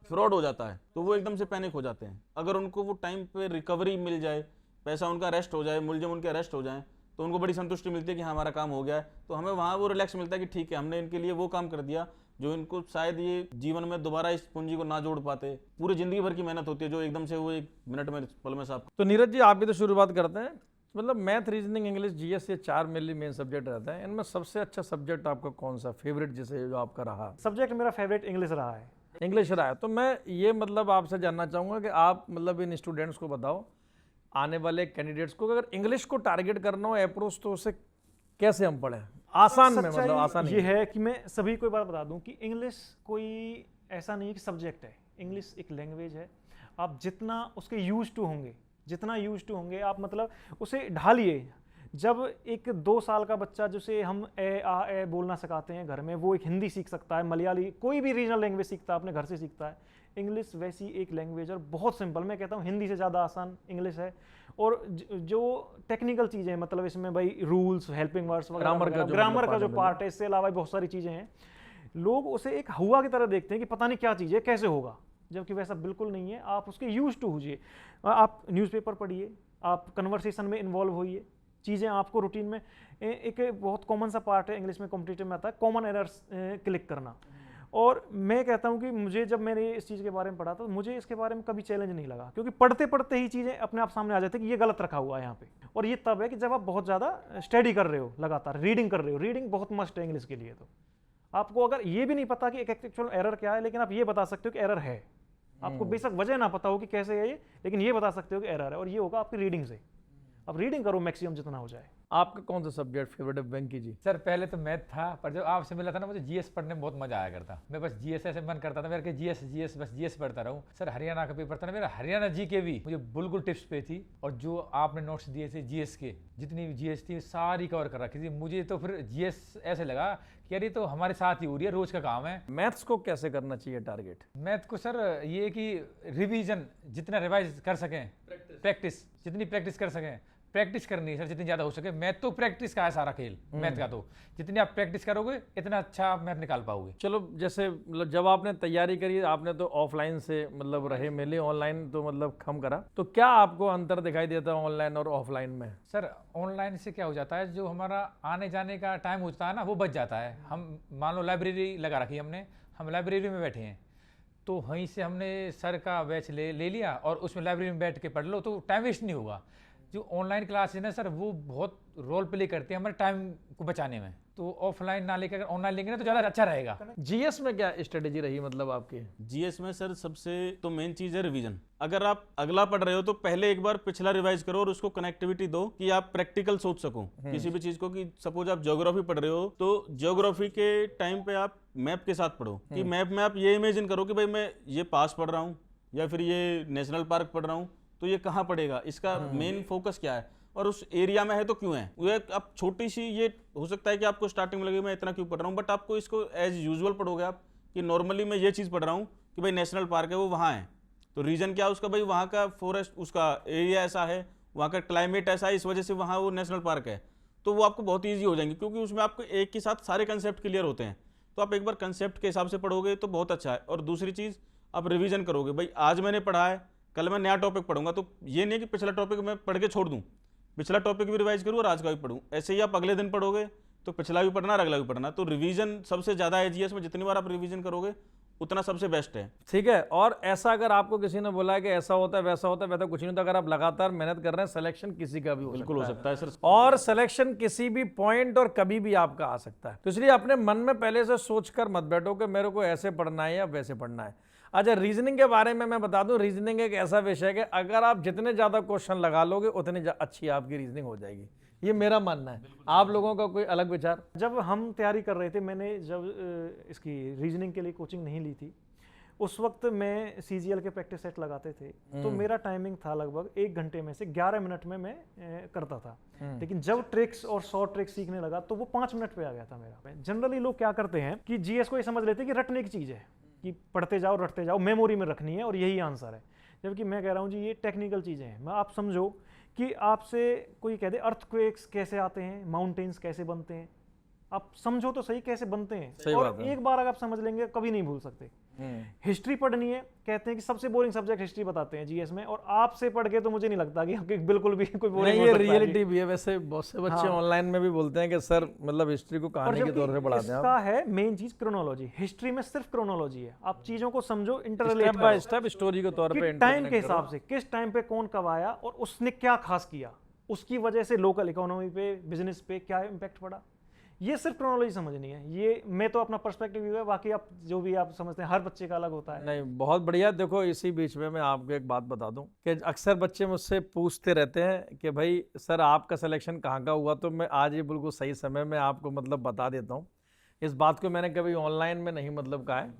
D: फ्रॉड हो जाता है, तो वो एकदम से पैनिक हो जाते हैं। अगर उनको वो टाइम पे रिकवरी मिल जाए, पैसा उनका अरेस्ट हो जाए, मुलजिम उनके अरेस्ट हो जाए, तो उनको बड़ी संतुष्टि मिलती है कि हाँ हमारा काम हो गया है। तो हमें वहाँ वो रिलैक्स मिलता है कि ठीक है, हमने इनके लिए वो काम कर दिया जो इनको शायद ये जीवन में दोबारा इस पूंजी को ना जोड़ पाते। पूरी जिंदगी भर की मेहनत होती है जो एकदम से वो 1 मिनट में, पल में साफ।
A: तो नीरज जी, आप भी तो शुरुआत करते हैं, मतलब मैथ, रीजनिंग, इंग्लिश, जीएस, ये 4 मेनली मेन सब्जेक्ट रहते हैं। इनमें सबसे अच्छा सब्जेक्ट आपका कौन सा फेवरेट, जिसे जो आपका रहा?
B: सब्जेक्ट मेरा फेवरेट इंग्लिश रहा है।
A: इंग्लिश रहा है। तो मैं ये मतलब आपसे जानना चाहूँगा कि आप मतलब इन स्टूडेंट्स को बताओ, आने वाले कैंडिडेट्स को, अगर इंग्लिश को टारगेट करना हो अप्रोच, तो उसे कैसे हम पढ़ें आसान में? मतलब आसान
B: ये है कि मैं सभी को एक बात बता दूं कि इंग्लिश कोई ऐसा नहीं है कि सब्जेक्ट है। इंग्लिश एक लैंग्वेज है। आप जितना उसके यूज टू होंगे आप मतलब उसे ढालिए। जब एक 2 साल का बच्चा जिसे हम ए आ ए बोलना सिखाते हैं घर में, वो एक हिंदी सीख सकता है, मलयाली, कोई भी रीजनल लैंग्वेज सीखता है, अपने घर से सीखता है। इंग्लिश वैसी एक लैंग्वेज और बहुत सिंपल, मैं कहता हूँ हिंदी से ज़्यादा आसान इंग्लिश है। और जो टेक्निकल चीज़ें, मतलब इसमें भाई रूल्स, हेल्पिंग वर्ड्स वगैरह, ग्रामर का जो पार्ट है, इससे अलावा बहुत सारी चीज़ें हैं। लोग उसे एक हुआ की तरह देखते हैं कि पता नहीं क्या चीज़ है, कैसे होगा, जबकि वैसा बिल्कुल नहीं है। आप उसके यूज टू होइए, आप न्यूज़पेपर पढ़िए, आप कन्वर्सेशन में इन्वॉल्व होइए, चीज़ें आपको रूटीन में। एक बहुत कॉमन सा पार्ट है इंग्लिश में, कॉम्पिटिटिव में आता है कॉमन एरर्स क्लिक करना। और मैं कहता हूं कि मुझे, जब मैंने इस चीज़ के बारे में पढ़ा था, मुझे इसके बारे में कभी चैलेंज नहीं लगा, क्योंकि पढ़ते पढ़ते ही चीज़ें अपने आप सामने आ जाती है कि ये गलत रखा हुआ है यहाँ पे। और ये तब है कि जब आप बहुत ज़्यादा स्टडी कर रहे हो, लगातार रीडिंग कर रहे हो। रीडिंग बहुत मस्ट है इंग्लिश के लिए। तो आपको अगर ये भी नहीं पता कि एक एक्चुअल एरर क्या है, लेकिन आप ये बता सकते हो कि एरर है। आपको बेशक वजह ना पता हो कि कैसे है ये, लेकिन ये बता सकते हो कि एरर है, और ये होगा आपकी रीडिंग से। अब रीडिंग करो मैक्सिमम जितना हो जाए।
A: आपका कौन सा सब्जेक्ट फेवरेट है वेंकी जी?
C: सर पहले तो मैथ था, पर जब आपसे मिला था ना, मुझे जीएस पढ़ने में बहुत मजा आया करता। मैं बस जीएस ऐसे मन करता था मेरा कि जीएस बस जीएस पढ़ता रहूं। सर हरियाणा का पेपर था ना मेरा, हरियाणा जी के भी मुझे बिल्कुल टिप्स पे थी, और जो आपने नोट्स दिए थे जीएस के, जितनी भी जीएस थी सारी कवर कर रखी थी। मुझे तो फिर जीएस ऐसे लगा कि यार ये तो हमारे साथ ही हो रही है, रोज का काम है।
A: मैथ्स को कैसे करना चाहिए टारगेट?
C: मैथ को सर ये कि रिवीजन जितना रिवाइज कर सकें, प्रैक्टिस जितनी प्रैक्टिस कर सकें, प्रैक्टिस करनी है सर जितनी ज़्यादा हो सके। मैथ तो प्रैक्टिस का है सारा खेल, मैथ का तो जितनी आप प्रैक्टिस करोगे इतना अच्छा आप मैथ निकाल पाओगे।
A: चलो, जैसे मतलब जब आपने तैयारी करी, आपने तो ऑफलाइन से मतलब रहे मिले, ऑनलाइन तो मतलब कम करा, तो क्या आपको अंतर दिखाई देता है ऑनलाइन और ऑफलाइन में?
C: सर ऑनलाइन से क्या हो जाता है, जो हमारा आने जाने का टाइम होता है ना वो बच जाता है। हम मान लो लाइब्रेरी लगा रखी हमने, हम लाइब्रेरी में बैठे हैं तो वहीं से हमने सर का बैच ले लिया और उसमें लाइब्रेरी में बैठ के पढ़ लो तो टाइम वेस्ट नहीं होगा। जो ऑनलाइन क्लास है ना सर, वो बहुत रोल प्ले करते हैं हमारे टाइम को बचाने में, तो ऑफलाइन ना लेकर ऑनलाइन लेंगे ना तो ज़्यादा अच्छा रहेगा।
A: जीएस में क्या स्ट्रेटेजी रही मतलब आपकी?
D: जीएस में सर सबसे तो मेन चीज़ है रिवीजन। अगर आप अगला पढ़ रहे हो तो पहले एक बार पिछला रिवाइज करो और उसको कनेक्टिविटी दो कि आप प्रैक्टिकल सोच सको किसी भी चीज़ को। कि सपोज आप ज्योग्राफी पढ़ रहे हो तो ज्योग्राफी के टाइम पे आप मैप के साथ पढ़ो कि मैप में आप ये इमेजिन करो कि भाई मैं ये पास पढ़ रहा हूँ या फिर ये नेशनल पार्क पढ़ रहा हूँ तो ये कहाँ पड़ेगा, इसका मेन फोकस क्या है और उस एरिया में है तो क्यों है। ये आप छोटी सी, ये हो सकता है कि आपको स्टार्टिंग में लगे मैं इतना क्यों पढ़ रहा हूँ, बट आपको इसको एज यूजुअल पढ़ोगे आप कि नॉर्मली मैं ये चीज़ पढ़ रहा हूँ कि भाई नेशनल पार्क है वो वहाँ है, तो रीज़न क्या है उसका, भाई वहाँ का फॉरेस्ट, उसका एरिया ऐसा है, वहाँ का क्लाइमेट ऐसा है, इस वजह से वहाँ वो नेशनल पार्क है। तो वो आपको बहुत ईजी हो जाएंगे क्योंकि उसमें आपको एक के साथ सारे कंसेप्ट क्लियर होते हैं। तो आप एक बार कंसेप्ट के हिसाब से पढ़ोगे तो बहुत अच्छा है। और दूसरी चीज़ आप रिवीजन करोगे, भाई आज मैंने पढ़ा है, कल मैं नया टॉपिक पढ़ूंगा, तो ये नहीं कि पिछला टॉपिक मैं पढ़ के छोड़ दूं, पिछला टॉपिक भी रिवाइज करूँ और आज का भी पढ़ूँ। ऐसे ही आप अगले दिन पढ़ोगे तो पिछला भी पढ़ना और अगला भी पढ़ना। तो रिवीजन सबसे ज़्यादा है जीएस में, जितनी बार आप रिवीजन करोगे उतना सबसे बेस्ट है।
A: ठीक है। और ऐसा अगर आपको किसी ने बोला है कि ऐसा होता है वैसा होता है, वैसा कुछ नहीं होता, अगर आप लगातार मेहनत कर रहे हैं, सिलेक्शन किसी का भी
D: बिल्कुल हो सकता है सर।
A: और सिलेक्शन किसी भी पॉइंट और कभी भी आपका आ सकता है। तो इसलिए अपने मन में पहले से सोचकर मत बैठो कि मेरे को ऐसे पढ़ना है या वैसे पढ़ना है। अच्छा, रीजनिंग के बारे में मैं बता दूं, रीजनिंग एक ऐसा विषय है कि अगर आप जितने ज़्यादा क्वेश्चन लगा लोगे उतनी अच्छी आपकी रीजनिंग हो जाएगी। ये मेरा मानना है। आप लोगों का कोई अलग विचार?
B: जब हम तैयारी कर रहे थे, मैंने जब इसकी रीजनिंग के लिए कोचिंग नहीं ली थी, उस वक्त मैं सीजीएल के प्रैक्टिस सेट लगाते थे तो मेरा टाइमिंग था लगभग 1 घंटे में से 11 मिनट में मैं करता था। लेकिन जब ट्रिक्स और शॉर्ट ट्रिक्स सीखने लगा तो वो 5 मिनट पे आ गया था मेरा। जनरली लोग क्या करते हैं कि जीएस को ये समझ लेते हैं कि रटने की चीज़ है, कि पढ़ते जाओ रटते जाओ, मेमोरी में रखनी है और यही आंसर है। जबकि मैं कह रहा हूँ जी ये टेक्निकल चीज़ें हैं। मैं आप समझो कि आपसे कोई कह दे अर्थक्वेक्स कैसे आते हैं, माउंटेन्स कैसे बनते हैं, आप समझो तो सही कैसे बनते हैं। और एक बार अगर आप समझ लेंगे कभी नहीं भूल सकते। हिस्ट्री पढ़नी है, कहते हैं कि सबसे बोरिंग सब्जेक्ट हिस्ट्री बताते हैं जीएस में, और आपसे पढ़ के तो मुझे नहीं लगता कि आपके बिल्कुल भी कोई बोरिंग हो सकता है।
A: ये रियलिटी भी है। वैसे बहुत से बच्चे ऑनलाइन में भी बोलते हैं कि सर मतलब हिस्ट्री को कहानी के तौर पे पढ़ाते हैं।
B: इसका है मेन चीज क्रोनोलॉजी। हिस्ट्री में सिर्फ क्रोनोलॉजी है, आप चीजों को समझो, इंटररिलेट
A: स्टेप बाय स्टेप स्टोरी के तौर पे
B: टाइम के हिसाब से, किस टाइम पे कौन कब आया और उसने क्या खास किया, उसकी वजह से लोकल इकोनॉमी पे, बिजनेस पे क्या इम्पैक्ट पड़ा। ये सिर्फ क्रोनोलॉजी समझनी है। ये मैं तो अपना पर्सपेक्टिव है, बाकी आप जो भी आप समझते हैं हर बच्चे का अलग होता है।
A: नहीं, बहुत बढ़िया। देखो, इसी बीच में मैं आपको एक बात बता दूं कि अक्सर बच्चे मुझसे पूछते रहते हैं कि भाई सर आपका सिलेक्शन कहाँ का हुआ, तो मैं आज ये बिल्कुल सही समय में आपको मतलब बता देता हूँ। इस बात को मैंने कभी ऑनलाइन में नहीं मतलब कहा है,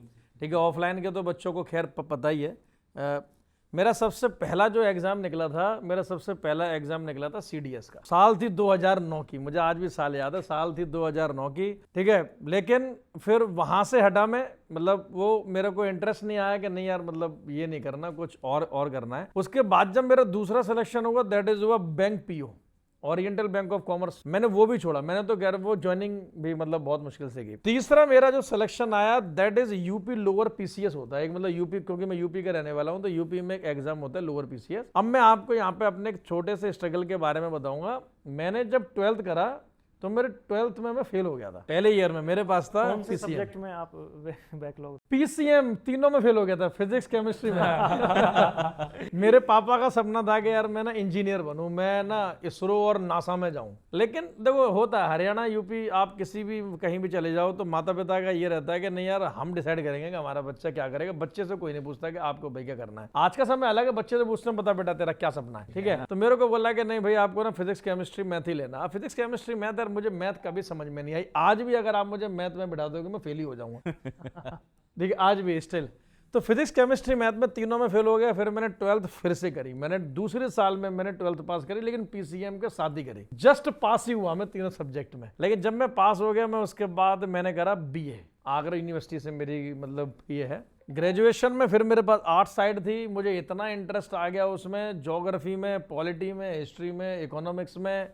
A: ठीक है। ऑफलाइन के तो बच्चों को खैर पता ही है। मेरा सबसे पहला जो एग्ज़ाम निकला था, मेरा सबसे पहला एग्ज़ाम निकला था सीडीएस का। साल थी 2009 की, मुझे आज भी साल याद है, साल थी 2009 की, ठीक है। लेकिन फिर वहाँ से हटा मैं, मतलब वो मेरे को इंटरेस्ट नहीं आया कि नहीं यार मतलब ये नहीं करना, कुछ और करना है। उसके बाद जब मेरा दूसरा सिलेक्शन हुआ, दैट इज़ हुआ bank PO, oriental bank of commerce, मैंने वो भी छोड़ा। मैंने तो खैर वो ज्वाइनिंग भी मतलब बहुत मुश्किल से की। तीसरा मेरा जो सिलेक्शन आया that is UP lower PCS होता है एक, मतलब यूपी, क्योंकि मैं यूपी का रहने वाला हूं तो यूपी में एक एग्जाम होता है लोअर पीसीएस। अब मैं आपको यहाँ पे अपने एक छोटे से स्ट्रगल के बारे में बताऊंगा। मैंने जब 12th करा तो मेरे 12th में मैं फेल हो गया था। पहले ईयर में मेरे पास था
B: कौन से सब्जेक्ट में आप बैकलॉग?
A: पीसीएम, तीनों में फेल हो गया था, फिजिक्स केमिस्ट्री में। मेरे पापा का सपना था कि यार मैं ना इंजीनियर बनूं, मैं ना इसरो और नासा में जाऊं। लेकिन देखो होता है, हरियाणा यूपी आप किसी भी कहीं भी चले जाओ तो माता पिता का ये रहता है कि नहीं यार हम डिसाइड करेंगे कि हमारा बच्चा क्या करेगा। बच्चे से कोई नहीं पूछता कि आपको भाई क्या करना है। आज का समय अलग है, बच्चे से पूछते हैं बता बेटा तेरा क्या सपना है, ठीक है। तो मेरे को बोला कि नहीं भाई आपको ना फिजिक्स केमिस्ट्री मैथ ही लेना। फिजिक्स केमिस्ट्री मैथ, यार मुझे मैथ कभी समझ में नहीं आई। आज भी अगर आप मुझे मैथ में बिठा दोगे मैं फेल ही हो जाऊंगा, ठीक है, आज भी स्टिल। तो फिजिक्स केमिस्ट्री मैथ में तीनों में फेल हो गया। फिर मैंने 12th फिर से करी, मैंने दूसरे साल में मैंने 12th पास करी, लेकिन पीसीएम के साथ ही करी। जस्ट पास ही हुआ मैं तीनों सब्जेक्ट में। लेकिन जब मैं पास हो गया, मैं उसके बाद मैंने करा बीए। आगरा यूनिवर्सिटी से मेरी मतलब ये है। ग्रेजुएशन में फिर मेरे पास आर्ट साइड थी, मुझे इतना इंटरेस्ट आ गया उसमें, ज्योग्राफी में, पॉलिटी में, हिस्ट्री में, इकोनॉमिक्स में,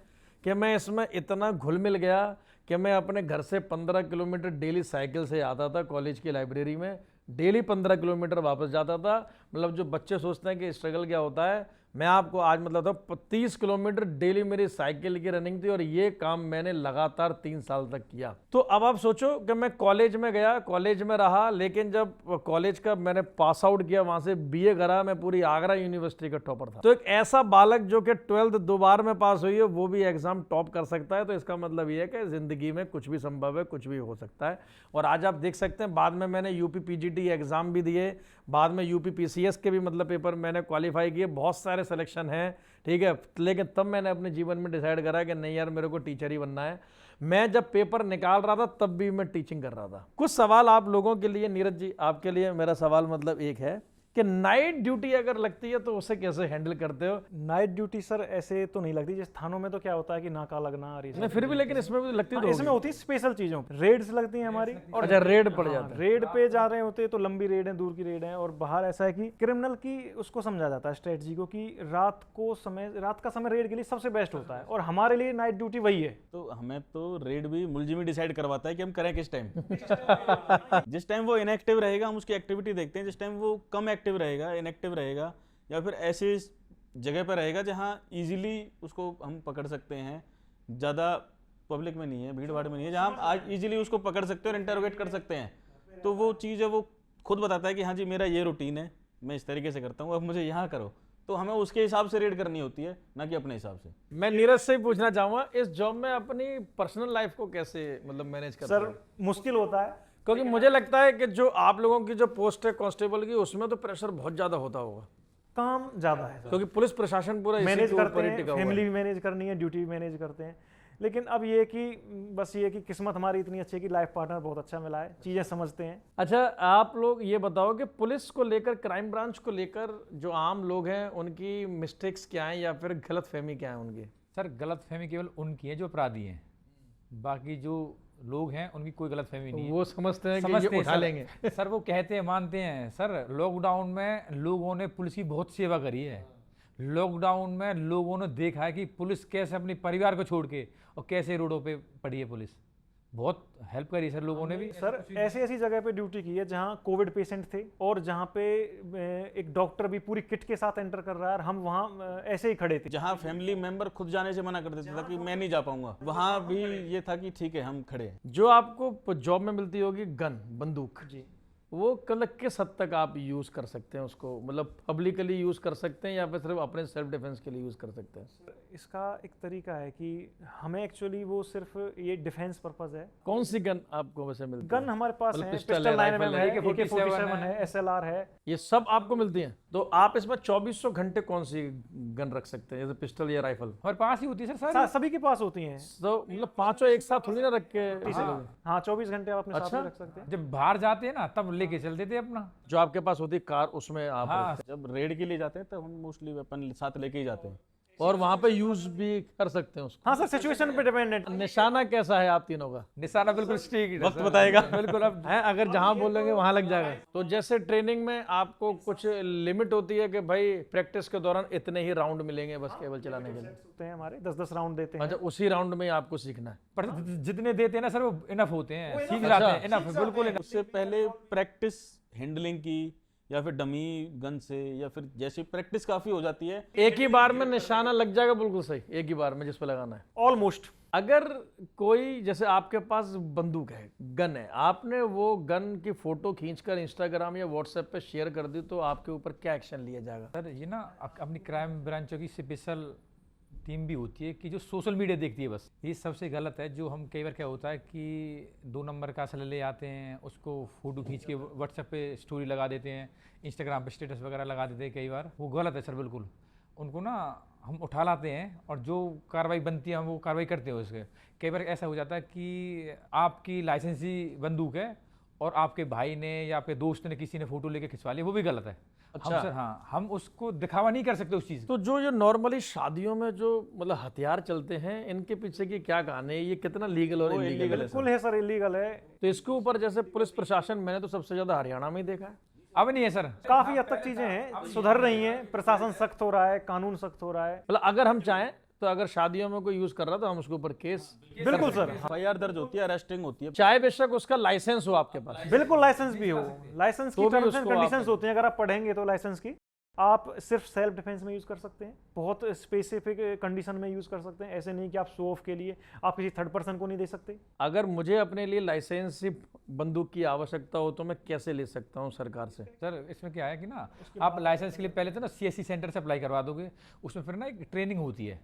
A: कि मैं इसमें इतना घुल मिल गया कि मैं अपने घर से 15 किलोमीटर डेली साइकिल से आता था कॉलेज की लाइब्रेरी में, डेली 15 किलोमीटर वापस जाता था। मतलब जो बच्चे सोचते हैं कि स्ट्रगल क्या होता है, मैं आपको आज मतलब था 30 किलोमीटर डेली मेरी साइकिल की रनिंग थी, और ये काम मैंने लगातार 3 साल तक किया। तो अब आप सोचो कि मैं कॉलेज में गया, कॉलेज में रहा, लेकिन जब कॉलेज का मैंने पास आउट किया, वहां से बीए करा, मैं पूरी आगरा यूनिवर्सिटी का टॉपर था। तो एक ऐसा बालक जो कि 12th 2 बार में पास हुई है, वो भी एग्जाम टॉप कर सकता है। तो इसका मतलब ये है कि जिंदगी में कुछ भी संभव है, कुछ भी हो सकता है। और आज आप देख सकते हैं, बाद में मैंने यूपी पीजीटी एग्जाम भी दिए, बाद में यूपी पीसीएस के भी मतलब पेपर मैंने क्वालिफाई किए, बहुत सारे सिलेक्शन हैं, ठीक है। लेकिन तब मैंने अपने जीवन में डिसाइड करा कि नहीं यार, मेरे को टीचर ही बनना है। मैं जब पेपर निकाल रहा था तब भी मैं टीचिंग कर रहा था। कुछ सवाल आप लोगों के लिए, नीरज जी आपके लिए मेरा सवाल मतलब एक है कि नाइट ड्यूटी अगर लगती है तो उसे कैसे हैंडल करते हो?
B: नाइट ड्यूटी सर ऐसे तो नहीं लगती, जैसे थानों में तो क्या होता है कि नाका लगना और ये सब
A: नहीं फिर भी, लेकिन इसमें भी लगती
B: हाँ,
A: तो
B: इसमें
A: होगी।
B: होती है स्पेशल चीजों पे, रेड्स लगती हैं हमारी। और
A: अच्छा, रेड पड़ जाता है।
B: रेड पे जा रहे होते हैं तो लंबी रेड है, दूर की रेड है। और बाहर ऐसा है कि क्रिमिनल की उसको समझा जाता है स्ट्रेटजी को, कि रात का समय रेड के लिए सबसे बेस्ट होता है, और हमारे लिए नाइट ड्यूटी वही है।
D: तो हमें तो रेड भी मुलजिम ही डिसाइड करवाता है कि हम करें किस टाइम। जिस टाइम वो इनएक्टिव रहेगा हम उसकी एक्टिविटी देखते हैं, जिस टाइम वो कम एक्टिव रहेगा, इनएक्टिव रहेगा, या फिर ऐसी जगह पर रहेगा जहां इजीली उसको हम पकड़ सकते हैं, ज़्यादा पब्लिक में नहीं है, भीड़ भाड़ में नहीं है, जहां हम आज इजीली उसको पकड़ सकते हैं और इंटरोगेट कर सकते हैं, तो वो चीज़ है वो खुद बताता है कि हाँ जी मेरा ये रूटीन है, मैं इस तरीके से करता हूँ, अब मुझे यहाँ करो। तो हमें उसके हिसाब से रेड करनी होती है, ना कि अपने हिसाब से।
A: मैं नीरज से ही पूछना चाहूंगा, इस जॉब में अपनी पर्सनल लाइफ को कैसे मतलब मैनेज करते
B: सर
A: हो?
B: मुश्किल होता है,
A: क्योंकि मुझे लगता है कि जो आप लोगों की जो पोस्ट है कांस्टेबल की, उसमें तो प्रेशर बहुत ज्यादा होता होगा,
B: काम ज्यादा है,
A: क्योंकि पुलिस प्रशासन पूरा इसी
B: मैनेज
A: के
B: करते
A: ऊपर ही
B: हैं,
A: टिका हुआ
B: फैमिली
A: है।
B: भी मैनेज करनी है, ड्यूटी भी मैनेज करते हैं। लेकिन अब ये कि बस ये कि किस्मत हमारी इतनी अच्छी है कि लाइफ पार्टनर बहुत अच्छा मिला है, चीज़ें समझते हैं।
A: अच्छा, आप लोग ये बताओ कि पुलिस को लेकर, क्राइम ब्रांच को लेकर जो आम लोग हैं उनकी मिस्टेक्स क्या हैं या फिर गलतफहमी क्या है उनकी?
C: सर गलतफहमी केवल उनकी है जो अपराधी हैं, बाकी जो लोग हैं उनकी कोई गलतफहमी नहीं है।
A: वो समझते हैं कि
C: समझते
A: ये
C: हैं
A: उठा
C: सर।
A: लेंगे।
C: सर वो कहते हैं, मानते हैं सर। लॉकडाउन में लोगों ने पुलिस की बहुत सेवा करी है। लॉकडाउन में लोगों ने देखा है कि पुलिस कैसे अपने परिवार को छोड़ के और कैसे रोडों पे पड़ी है पुलिस। बहुत हेल्प करी सर लोगों ने भी।
B: सर ऐसी ऐसी जगह पे ड्यूटी की है जहां कोविड पेशेंट थे, और जहां पे एक डॉक्टर भी पूरी किट के साथ एंटर कर रहा है, और हम वहां ऐसे ही खड़े थे।
D: जहाँ फैमिली मेंबर खुद जाने से मना कर देता था कि मैं नहीं जा पाऊंगा, वहाँ भी ये था कि ठीक है हम खड़े हैं।
A: जो आपको जॉब में मिलती होगी गन, बंदूक,
B: जी,
A: वो कल किस हद तक आप यूज कर सकते हैं उसको? मतलब पब्लिकली यूज कर सकते हैं या फिर सिर्फ अपने सेल्फ डिफेंस के लिए यूज कर सकते हैं?
B: इसका एक तरीका है कि हमें एक्चुअली वो सिर्फ ये डिफेंस पर्पस है।
A: कौन सी गन आपको वैसे मिलती
B: गन
A: है?
B: हमारे पास
A: मतलब
B: है,
A: पिस्टल है,
B: पिस्टल 9mm
A: राइफल
B: है,
A: है,
B: AK-47 है, SLR है।
A: ये सब आपको मिलती हैं? तो आप इसमें 2400 घंटे कौन सी गन रख सकते हैं, जैसे पिस्टल या राइफल?
C: हमारे पास ही होती है सर।
B: सभी के पास होती हैं।
A: तो मतलब पांचों एक साथ थोड़ी ना रख के
B: हाँ 24 घंटे आप अपने साथ
A: अच्छा।
B: में रख सकते हैं।
C: जब बाहर जाते हैं ना तब लेके चलते थे अपना।
A: जो आपके पास होती है कार, उसमें आप
C: हाँ
D: जब रेड के लिए जाते हैं तो हम मोस्टली वेपन साथ लेके ही जाते हैं।
A: और वहां पे यूज भी कर सकते हैं उसको?
B: हाँ सर, सिचुएशन पे डिपेंडेंट।
A: निशाना कैसा है आप तीनों का?
C: निशाना बिल्कुल स्ट्रिक्ट
D: वक्त बताएगा।
C: बिल्कुल। अब
A: है, अगर जहां बोलेंगे वहां लग जाएगा। तो जैसे ट्रेनिंग में आपको कुछ लिमिट होती है कि भाई प्रैक्टिस के दौरान इतने ही राउंड मिलेंगे बस केवल चलाने के लिए?
B: होते हैं हमारे 10-10 राउंड देते हैं।
A: अच्छा, उसी राउंड में आपको सीखना है?
C: पर जितने देते हैं ना सर वो इनफ होते हैं, सीख जाते हैं। इनफ बिल्कुल enough।
D: उससे पहले प्रैक्टिस हैंडलिंग की या फिर डमी गन से, या फिर जैसी प्रैक्टिस काफी हो जाती है।
A: एक ही बार में निशाना लग जाएगा बिल्कुल सही, एक ही बार में जिस पे लगाना है?
B: ऑलमोस्ट।
A: अगर कोई, जैसे आपके पास बंदूक है, गन है, आपने वो गन की फोटो खींचकर इंस्टाग्राम या व्हाट्सएप पे शेयर कर दी, तो आपके ऊपर क्या एक्शन लिया जाएगा?
C: सर ये ना अपनी क्राइम ब्रांचों की स्पेशल टीम भी होती है कि जो सोशल मीडिया देखती है बस। ये सबसे गलत है। जो हम कई बार क्या होता है कि 2 नंबर का असला ले आते हैं, उसको फोटो खींच के व्हाट्सएप पे स्टोरी लगा देते हैं, इंस्टाग्राम पे स्टेटस वगैरह लगा देते हैं। कई बार वो गलत है सर बिल्कुल। उनको ना हम उठा लाते हैं और जो कार्रवाई बनती है हम वो कार्रवाई करते हैं उसके। कई बार ऐसा हो जाता है कि आपकी लाइसेंसी बंदूक है और आपके भाई ने या आपके दोस्त ने किसी ने फोटो लेके खिंचवा ली, वो भी गलत है।
A: अच्छा।
C: हम सर, हाँ, हम उसको दिखावा नहीं कर सकते उस चीज़।
A: तो जो ये नॉर्मली शादियों में जो मतलब हथियार चलते हैं, इनके पीछे की क्या कहानी है? ये कितना लीगल और इलीगल है?
B: बिल्कुल है सर, इलीगल है।
A: तो इसके ऊपर जैसे पुलिस प्रशासन, मैंने तो सबसे ज्यादा हरियाणा में ही देखा है।
C: अब नहीं है सर।
B: काफी हद तक चीजें हैं, सुधर रही हैं, प्रशासन सख्त हो रहा है, कानून सख्त हो रहा है।
A: मतलब अगर हम चाहें तो अगर शादियों में कोई यूज कर रहा है तो हम उसके ऊपर केस,
B: बिल्कुल सर,
D: FIR दर्ज होती है, अरेस्टिंग होती है।
A: चाहे बेशक उसका लाइसेंस हो आपके पास।
B: बिल्कुल लाइसेंस भी हो, लाइसेंस की
A: तो भी
B: टर्म्स एंड
A: उसको
B: कंडीशंस
A: आप-
B: होती हैं, अगर आप पढ़ेंगे तो लाइसेंस की आप सिर्फ सेल्फ डिफेंस में यूज कर सकते हैं, बहुत स्पेसिफिक कंडीशन में यूज कर सकते हैं। ऐसे नहीं कि आप शो ऑफ के लिए आप किसी थर्ड पर्सन को नहीं दे सकते।
A: अगर मुझे अपने लिए लाइसेंस बंदूक की आवश्यकता हो तो मैं कैसे ले सकता हूँ सरकार से?
C: सर इसमें क्या है कि ना, आप लाइसेंस के लिए पहले तो ना CSC सेंटर से अप्लाई करवा दोगे, उसमें फिर ना एक ट्रेनिंग होती है,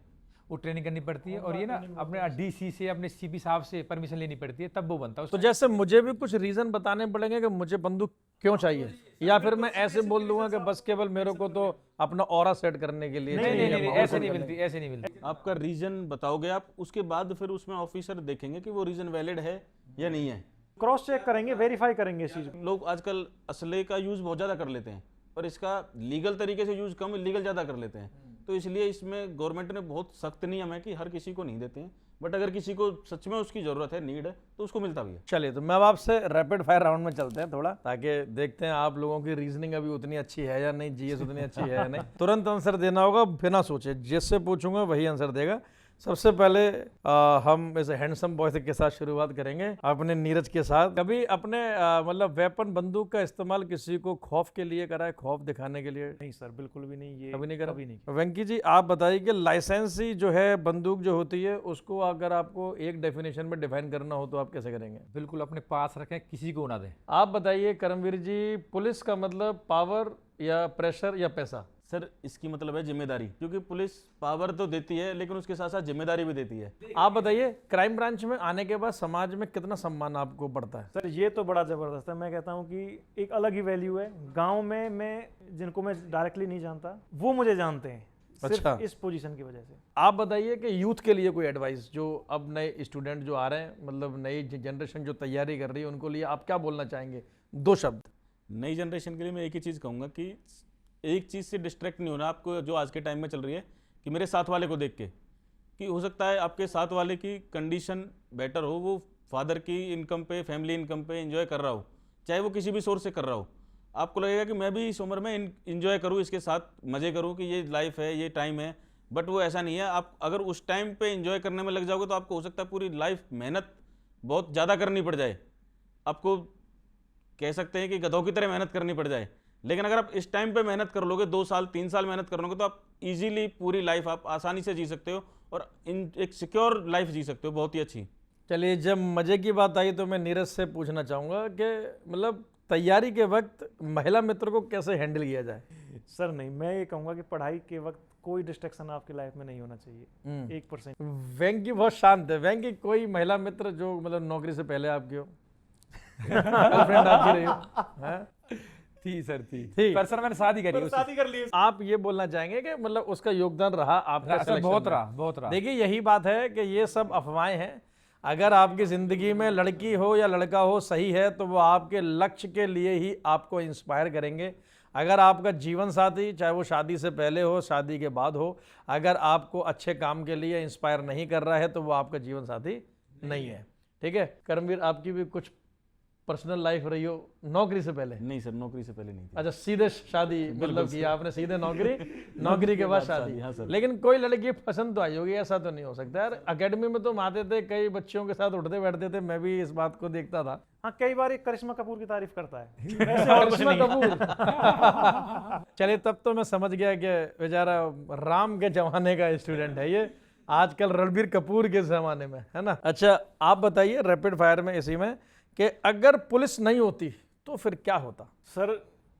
C: वो ट्रेनिंग करनी पड़ती है, और ये ना अपने DC से, अपने CP साहब से परमिशन लेनी पड़ती है, तब वो बनता है।
A: तो जैसे मुझे भी कुछ रीजन बताने पड़ेंगे कि मुझे बंदूक क्यों चाहिए, या फिर मैं ऐसे बोल दूंगा कि बस केवल मेरे को तो अपना ऑरा सेट करने के लिए
C: नहीं
A: चाहिए
C: नहीं
A: या
C: नहीं,
A: माहौल
C: ऐसे
A: सेट
C: नहीं
A: करने
C: मिलती, ऐसे नहीं मिलती।
D: आपका रीजन बताओगे आप, उसके बाद फिर उसमें ऑफिसर देखेंगे कि वो रीजन वैलिड है या नहीं है।
B: क्रॉस चेक करेंगे, वेरीफाई करेंगे इस चीज को।
D: लोग आजकल असले का यूज बहुत ज़्यादा कर लेते हैं, और इसका लीगल तरीके से यूज कम, इलीगल ज़्यादा कर लेते हैं। तो इसलिए इसमें गवर्नमेंट ने बहुत सख्त नियम है कि हर किसी को नहीं देते हैं, बट अगर किसी को सच में उसकी ज़रूरत है, नीड है, तो उसको मिलता भी है।
A: चलिए, तो मैं अब आपसे रैपिड फायर राउंड में चलते हैं थोड़ा, ताकि देखते हैं आप लोगों की रीजनिंग अभी उतनी अच्छी है या नहीं, जीएस उतनी अच्छी है या नहीं। तुरंत आंसर देना होगा बिना सोचे, जिससे पूछूंगा वही आंसर देगा। सबसे पहले हम ऐसे हैंडसम बॉय के साथ शुरुआत करेंगे, अपने नीरज के साथ। कभी अपने मतलब वेपन बंदूक का इस्तेमाल किसी को खौफ के लिए करा है, खौफ दिखाने के लिए?
B: नहीं सर, बिल्कुल भी नहीं, ये
A: कभी नहीं करा?
B: कभी नहीं।
A: वेंकी जी, आप बताइए कि लाइसेंस ही जो है बंदूक जो होती है, उसको अगर आपको एक डेफिनेशन में डिफाइन करना हो तो आप कैसे करेंगे?
C: बिल्कुल अपने पास रखें, किसी को ना दें।
A: आप बताइए करमवीर जी, पुलिस का मतलब पावर या प्रेशर या पैसा?
D: सर इसकी मतलब है जिम्मेदारी, क्योंकि पुलिस पावर तो देती है लेकिन उसके साथ साथ जिम्मेदारी भी देती है।
A: आप बताइए, क्राइम ब्रांच में आने के बाद समाज में कितना सम्मान आपको पड़ता है?
B: सर ये तो बड़ा ज़बरदस्त है, मैं कहता हूँ कि एक अलग ही वैल्यू है। गांव में मैं जिनको मैं डायरेक्टली नहीं जानता, वो मुझे जानते हैं, सिर्फ
A: अच्छा।
B: इस पोजीशन की वजह से।
A: आप बताइए कि यूथ के लिए कोई एडवाइस, जो अब नए स्टूडेंट जो आ रहे हैं, मतलब नई जनरेशन जो तैयारी कर रही है, उनको लिए आप क्या बोलना चाहेंगे? 2 शब्द।
D: नई जनरेशन के लिए मैं एक ही चीज़ कहूँगा कि एक चीज़ से डिस्ट्रैक्ट नहीं होना आपको, जो आज के टाइम में चल रही है कि मेरे साथ वाले को देख के, कि हो सकता है आपके साथ वाले की कंडीशन बेटर हो, वो फादर की इनकम पे, फैमिली इनकम पे एंजॉय कर रहा हो, चाहे वो किसी भी सोर्स से कर रहा हो। आपको लगेगा कि मैं भी इस उम्र में इन्जॉय करूँ, इसके साथ मज़े करूँ, कि ये लाइफ है, ये टाइम है, बट वो ऐसा नहीं है। आप अगर उस टाइम पे एंजॉय करने में लग जाओगे तो आपको हो सकता है पूरी लाइफ मेहनत बहुत ज़्यादा करनी पड़ जाए, आपको कह सकते हैं कि गधों की तरह मेहनत करनी पड़ जाए। लेकिन अगर आप इस टाइम पे मेहनत कर लोगे, 2 साल 3 साल मेहनत कर लोगे, तो आप इजीली पूरी लाइफ आप आसानी से जी सकते हो, और एक सिक्योर लाइफ जी सकते हो, बहुत ही अच्छी।
A: चलिए, जब मजे की बात आई तो मैं नीरज से पूछना चाहूँगा कि मतलब तैयारी के वक्त महिला मित्र को कैसे हैंडल किया जाए?
B: सर नहीं, मैं ये कहूँगा कि पढ़ाई के वक्त कोई डिस्ट्रैक्शन आपकी लाइफ में नहीं होना चाहिए, 1%।
A: वेंकी बहुत शांत है। वेंकी, कोई महिला मित्र जो मतलब नौकरी से पहले आपकी हो, गर्लफ्रेंड आपकी रही हो? हैं?
C: थी सर, थी।
A: थी।
C: पर सर मैंने शादी करी उससे।
B: शादी कर ली।
A: आप ये बोलना चाहेंगे कि मतलब उसका योगदान रहा आपका
C: सर
A: selection
C: बहुत
A: में?
C: रहा, बहुत रहा।
A: देखिए, यही बात है कि ये सब अफवाहें हैं। अगर आपकी ज़िंदगी में लड़की हो या लड़का हो सही है, तो वो आपके लक्ष्य के लिए ही आपको इंस्पायर करेंगे। अगर आपका जीवन साथी, चाहे वो शादी से पहले हो, शादी के बाद हो, अगर आपको अच्छे काम के लिए इंस्पायर नहीं कर रहा है तो वो आपका जीवन साथी नहीं है। ठीक है करमवीर, आपकी भी कुछ पर्सनल लाइफ रही हो नौकरी से पहले?
D: नहीं सर, नौकरी से पहले नहीं थी।
A: अच्छा, सीधे शादी मतलब कि आपने सीधे नौकरी, नौकरी के बाद शादी।
D: हाँ सर।
A: लेकिन कोई लड़की पसंद तो आई होगी, ऐसा तो नहीं हो सकता यार? एकेडमी में तो आते थे, कई बच्चियों के साथ उठते बैठते थे, मैं भी इस बात को देखता था।
B: हाँ, कई बार एक करिश्मा कपूर की तारीफ करता है। वैसे और कुछ
A: करिश्मा
B: नहीं।
A: कपूर। चलिए, तब तो मैं समझ गया कि बेचारा राम के जमाने का स्टूडेंट है ये, आजकल रणबीर कपूर के जमाने में, है ना? अच्छा, आप बताइए रैपिड फायर में इसी में कि अगर पुलिस नहीं होती तो फिर क्या होता?
B: सर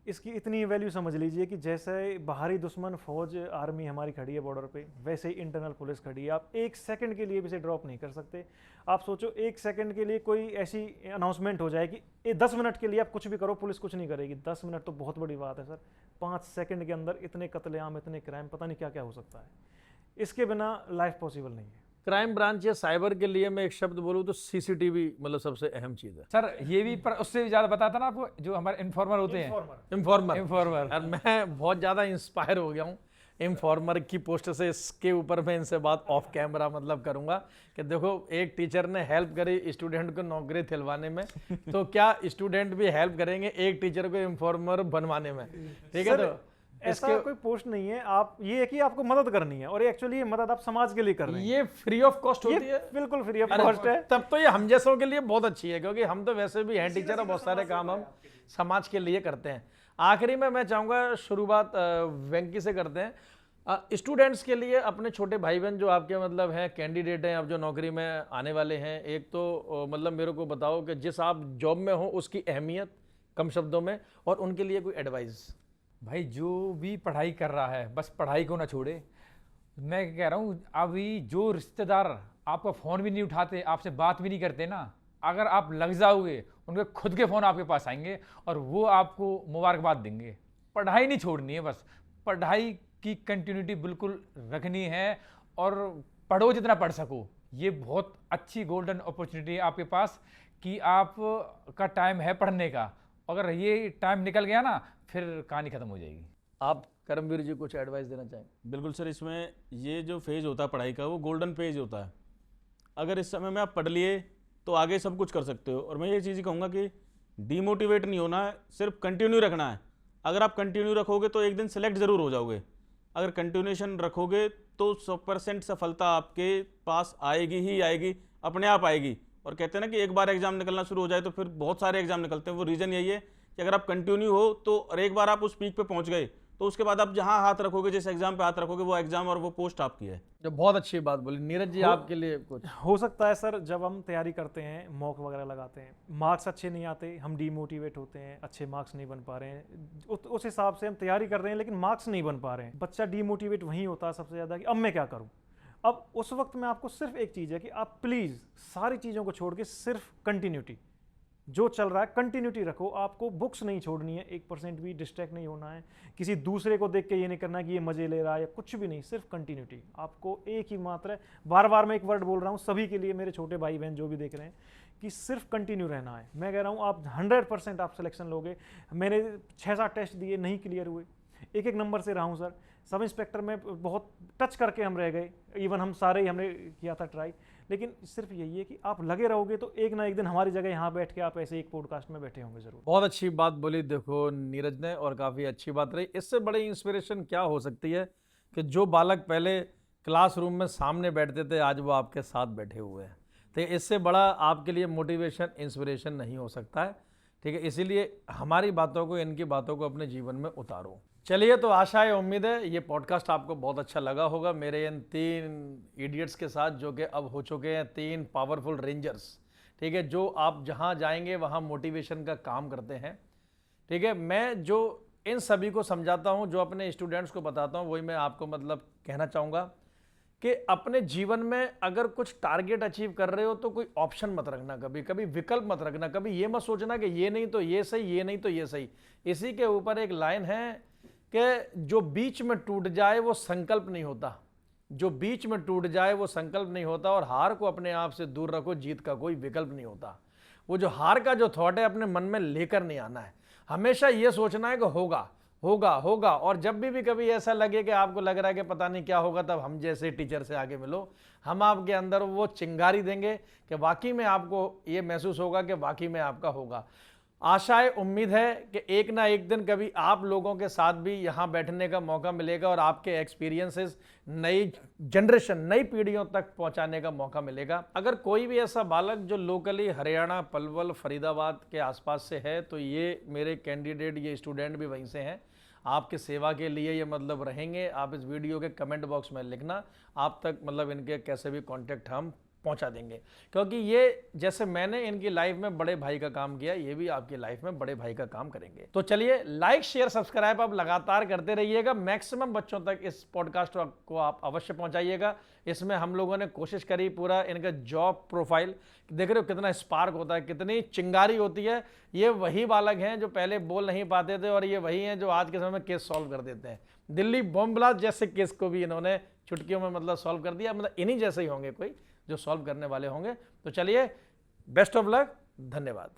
B: इसकी इतनी वैल्यू समझ लीजिए कि जैसे बाहरी दुश्मन फौज आर्मी हमारी खड़ी है बॉर्डर पे, वैसे ही इंटरनल पुलिस खड़ी है। आप 1 सेकंड के लिए भी इसे ड्रॉप नहीं कर सकते। आप सोचो 1 सेकंड के लिए कोई ऐसी अनाउंसमेंट हो जाए कि 10 मिनट के लिए आप कुछ भी करो, पुलिस कुछ नहीं करेगी। 10 मिनट तो बहुत बड़ी बात है सर। 5 सेकंड के अंदर इतने कत्लेआम, इतने क्राइम, पता नहीं क्या क्या हो सकता है। इसके बिना लाइफ पॉसिबल नहीं है।
A: क्राइम ब्रांच या साइबर के लिए मैं एक शब्द बोलूँ तो सीसीटीवी मतलब सबसे अहम चीज़ है।
C: सर ये भी पर उससे भी ज़्यादा बताता ना आपको, जो हमारे इन्फॉर्मर होते हैं,
A: इन्फॉर्मर
C: इन्फॉर्मर।
A: और मैं बहुत ज़्यादा इंस्पायर हो गया हूँ इन्फॉर्मर की पोस्ट से। इसके ऊपर मैं इनसे बात ऑफ कैमरा मतलब करूंगा कि देखो, एक टीचर ने हेल्प करी स्टूडेंट को नौकरी दिलवाने में, तो क्या स्टूडेंट भी हेल्प करेंगे एक टीचर को इन्फॉर्मर बनवाने में? ठीक है, तो
B: ऐसा कोई पोस्ट नहीं है, आप ये है कि आपको मदद करनी है, और एक्चुअली ये मदद आप समाज के लिए कर रहे हैं।
A: ये फ्री ऑफ कॉस्ट होती है,
B: बिल्कुल फ्री ऑफ
A: अरे
B: कॉस्ट है।
A: तब तो ये हम जैसों के लिए बहुत अच्छी है, क्योंकि हम तो वैसे भी हैं टीचर और बहुत सारे काम हम समाज के लिए करते हैं। आखिरी में मैं चाहूँगा शुरुआत वेंकी से करते हैं। स्टूडेंट्स के लिए, अपने छोटे भाई बहन जो आपके मतलब हैं कैंडिडेट हैं अब जो नौकरी में आने वाले हैं, एक तो मतलब मेरे को बताओ कि जिस आप जॉब में हो उसकी अहमियत कम शब्दों में, और उनके लिए कोई एडवाइस।
C: भाई जो भी पढ़ाई कर रहा है बस पढ़ाई को ना छोड़े। मैं कह रहा हूँ अभी जो रिश्तेदार आपका फ़ोन भी नहीं उठाते, आपसे बात भी नहीं करते ना, अगर आप लग जाओगे उनके खुद के फ़ोन आपके पास आएंगे और वो आपको मुबारकबाद देंगे। पढ़ाई नहीं छोड़नी है, बस पढ़ाई की कंटिन्यूटी बिल्कुल रखनी है, और पढ़ो जितना पढ़ सको। ये बहुत अच्छी गोल्डन अपॉर्चुनिटी है आपके पास कि आप का टाइम है पढ़ने का। अगर ये टाइम निकल गया ना, फिर कहानी खत्म हो जाएगी।
A: आप करमवीर जी कुछ एडवाइस देना चाहें?
D: बिल्कुल सर, इसमें ये जो फेज होता है पढ़ाई का, वो गोल्डन फेज होता है। अगर इस समय में आप पढ़ लिए तो आगे सब कुछ कर सकते हो। और मैं ये चीज़ कहूँगा कि डीमोटिवेट नहीं होना है, सिर्फ कंटिन्यू रखना है। अगर आप कंटिन्यू रखोगे तो एक दिन सेलेक्ट ज़रूर हो जाओगे। अगर कंटिन्यूएशन रखोगे तो 100% सफलता आपके पास आएगी ही आएगी, अपने आप आएगी। और कहते हैं ना कि एक बार एग्जाम निकलना शुरू हो जाए तो फिर बहुत सारे एग्जाम निकलते हैं। वो रीज़न यही है कि अगर आप कंटिन्यू हो तो, और एक बार आप उस पीक पे पहुंच गए तो उसके बाद आप जहां हाथ रखोगे, जिस एग्जाम पे हाथ रखोगे, वो एग्जाम और वो पोस्ट आपकी है।
A: जो बहुत अच्छी बात बोली। नीरज जी आपके लिए कुछ?
B: हो सकता है सर, जब हम तैयारी करते हैं, मॉक वगैरह लगाते हैं, मार्क्स अच्छे नहीं आते, हम डीमोटिवेट होते हैं, अच्छे मार्क्स नहीं बन पा रहे हैं, उस हिसाब से हम तैयारी कर रहे हैं लेकिन मार्क्स नहीं बन पा रहे हैं। बच्चा डीमोटिवेट वहीं होता है सबसे ज़्यादा कि अब मैं क्या करूँ। अब उस वक्त में आपको सिर्फ एक चीज़ है कि आप प्लीज़ सारी चीज़ों को छोड़ के सिर्फ कंटिन्यूटी, जो चल रहा है कंटिन्यूटी रखो। आपको बुक्स नहीं छोड़नी है, 1% भी डिस्ट्रैक्ट नहीं होना है, किसी दूसरे को देख के ये नहीं करना कि ये मजे ले रहा है या कुछ भी नहीं, सिर्फ कंटिन्यूटी। आपको एक ही मात्र है, बार बार मैं एक वर्ड बोल रहा हूँ सभी के लिए, मेरे छोटे भाई बहन जो भी देख रहे हैं, कि सिर्फ कंटिन्यू रहना है। मैं कह रहा हूँ आप 100% आप सिलेक्शन लोगे। मैंने 6-7 टेस्ट दिए, नहीं क्लियर हुए, एक नंबर से रहा हूँ सर। सब इंस्पेक्टर में बहुत टच करके हम रह गए, इवन हम सारे ही हमने किया था ट्राई। लेकिन सिर्फ यही है कि आप लगे रहोगे तो एक ना एक दिन हमारी जगह यहाँ बैठ के आप ऐसे एक पॉडकास्ट में बैठे होंगे जरूर।
A: बहुत अच्छी बात बोली देखो नीरज ने, और काफ़ी अच्छी बात रही। इससे बड़ी इंस्पिरेशन क्या हो सकती है कि जो बालक पहले क्लासरूम में सामने बैठते थे आज वो आपके साथ बैठे हुए हैं। तो इससे बड़ा आपके लिए मोटिवेशन, इंस्पिरेशन नहीं हो सकता है। ठीक है, इसीलिए हमारी बातों को, इनकी बातों को अपने जीवन में उतारो। चलिए, तो आशा है, उम्मीद है ये पॉडकास्ट आपको बहुत अच्छा लगा होगा मेरे इन 3 इडियट्स के साथ, जो कि अब हो चुके हैं 3 पावरफुल रेंजर्स। ठीक है, जो आप जहां जाएंगे वहां मोटिवेशन का काम करते हैं। ठीक है, मैं जो इन सभी को समझाता हूं, जो अपने स्टूडेंट्स को बताता हूं, वही मैं आपको मतलब कहना चाहूँगा कि अपने जीवन में अगर कुछ टारगेट अचीव कर रहे हो तो कोई ऑप्शन मत रखना, कभी कभी विकल्प मत रखना। कभी ये मत सोचना कि ये नहीं तो ये सही, ये नहीं तो ये सही। इसी के ऊपर एक लाइन है कि जो बीच में टूट जाए वो संकल्प नहीं होता, जो बीच में टूट जाए वो संकल्प नहीं होता। और हार को अपने आप से दूर रखो, जीत का कोई विकल्प नहीं होता। वो जो हार का जो थॉट है अपने मन में लेकर नहीं आना है, हमेशा ये सोचना है कि होगा होगा होगा। और जब भी कभी ऐसा लगे कि आपको लग रहा है कि पता नहीं क्या होगा, तब हम जैसे टीचर से आगे मिलो, हम आपके अंदर वो चिंगारी देंगे कि वाकई में आपको ये महसूस होगा कि वाकई में आपका होगा। आशा है, उम्मीद है कि एक ना एक दिन कभी आप लोगों के साथ भी यहाँ बैठने का मौका मिलेगा और आपके एक्सपीरियंसेस नई जनरेशन, नई पीढ़ियों तक पहुँचाने का मौका मिलेगा। अगर कोई भी ऐसा बालक जो लोकली हरियाणा, पलवल, फरीदाबाद के आसपास से है, तो ये मेरे कैंडिडेट, ये स्टूडेंट भी वहीं से हैं। आपकी सेवा के लिए ये मतलब रहेंगे। आप इस वीडियो के कमेंट बॉक्स में लिखना, आप तक मतलब इनके कैसे भी कॉन्टेक्ट हम पहुंचा देंगे, क्योंकि ये जैसे मैंने इनकी लाइफ में बड़े भाई का काम किया, ये भी आपकी लाइफ में बड़े भाई का काम करेंगे। तो चलिए, लाइक शेयर सब्सक्राइब आप लगातार करते रहिएगा, मैक्सिमम बच्चों तक इस पॉडकास्ट को आप अवश्य पहुंचाइएगा। इसमें हम लोगों ने कोशिश करी पूरा इनका जॉब प्रोफाइल, देख रहे हो कितना स्पार्क होता है, कितनी चिंगारी होती है। ये वही बालक हैं जो पहले बोल नहीं पाते थे, और ये वही हैं जो आज के समय में केस सॉल्व कर देते हैं। दिल्ली बॉम्ब ब्लास्ट जैसे केस को भी इन्होंने चुटकियों में मतलब सॉल्व कर दिया। मतलब इन्हीं जैसे ही होंगे कोई जो सॉल्व करने वाले होंगे। तो चलिए, बेस्ट ऑफ लक, धन्यवाद।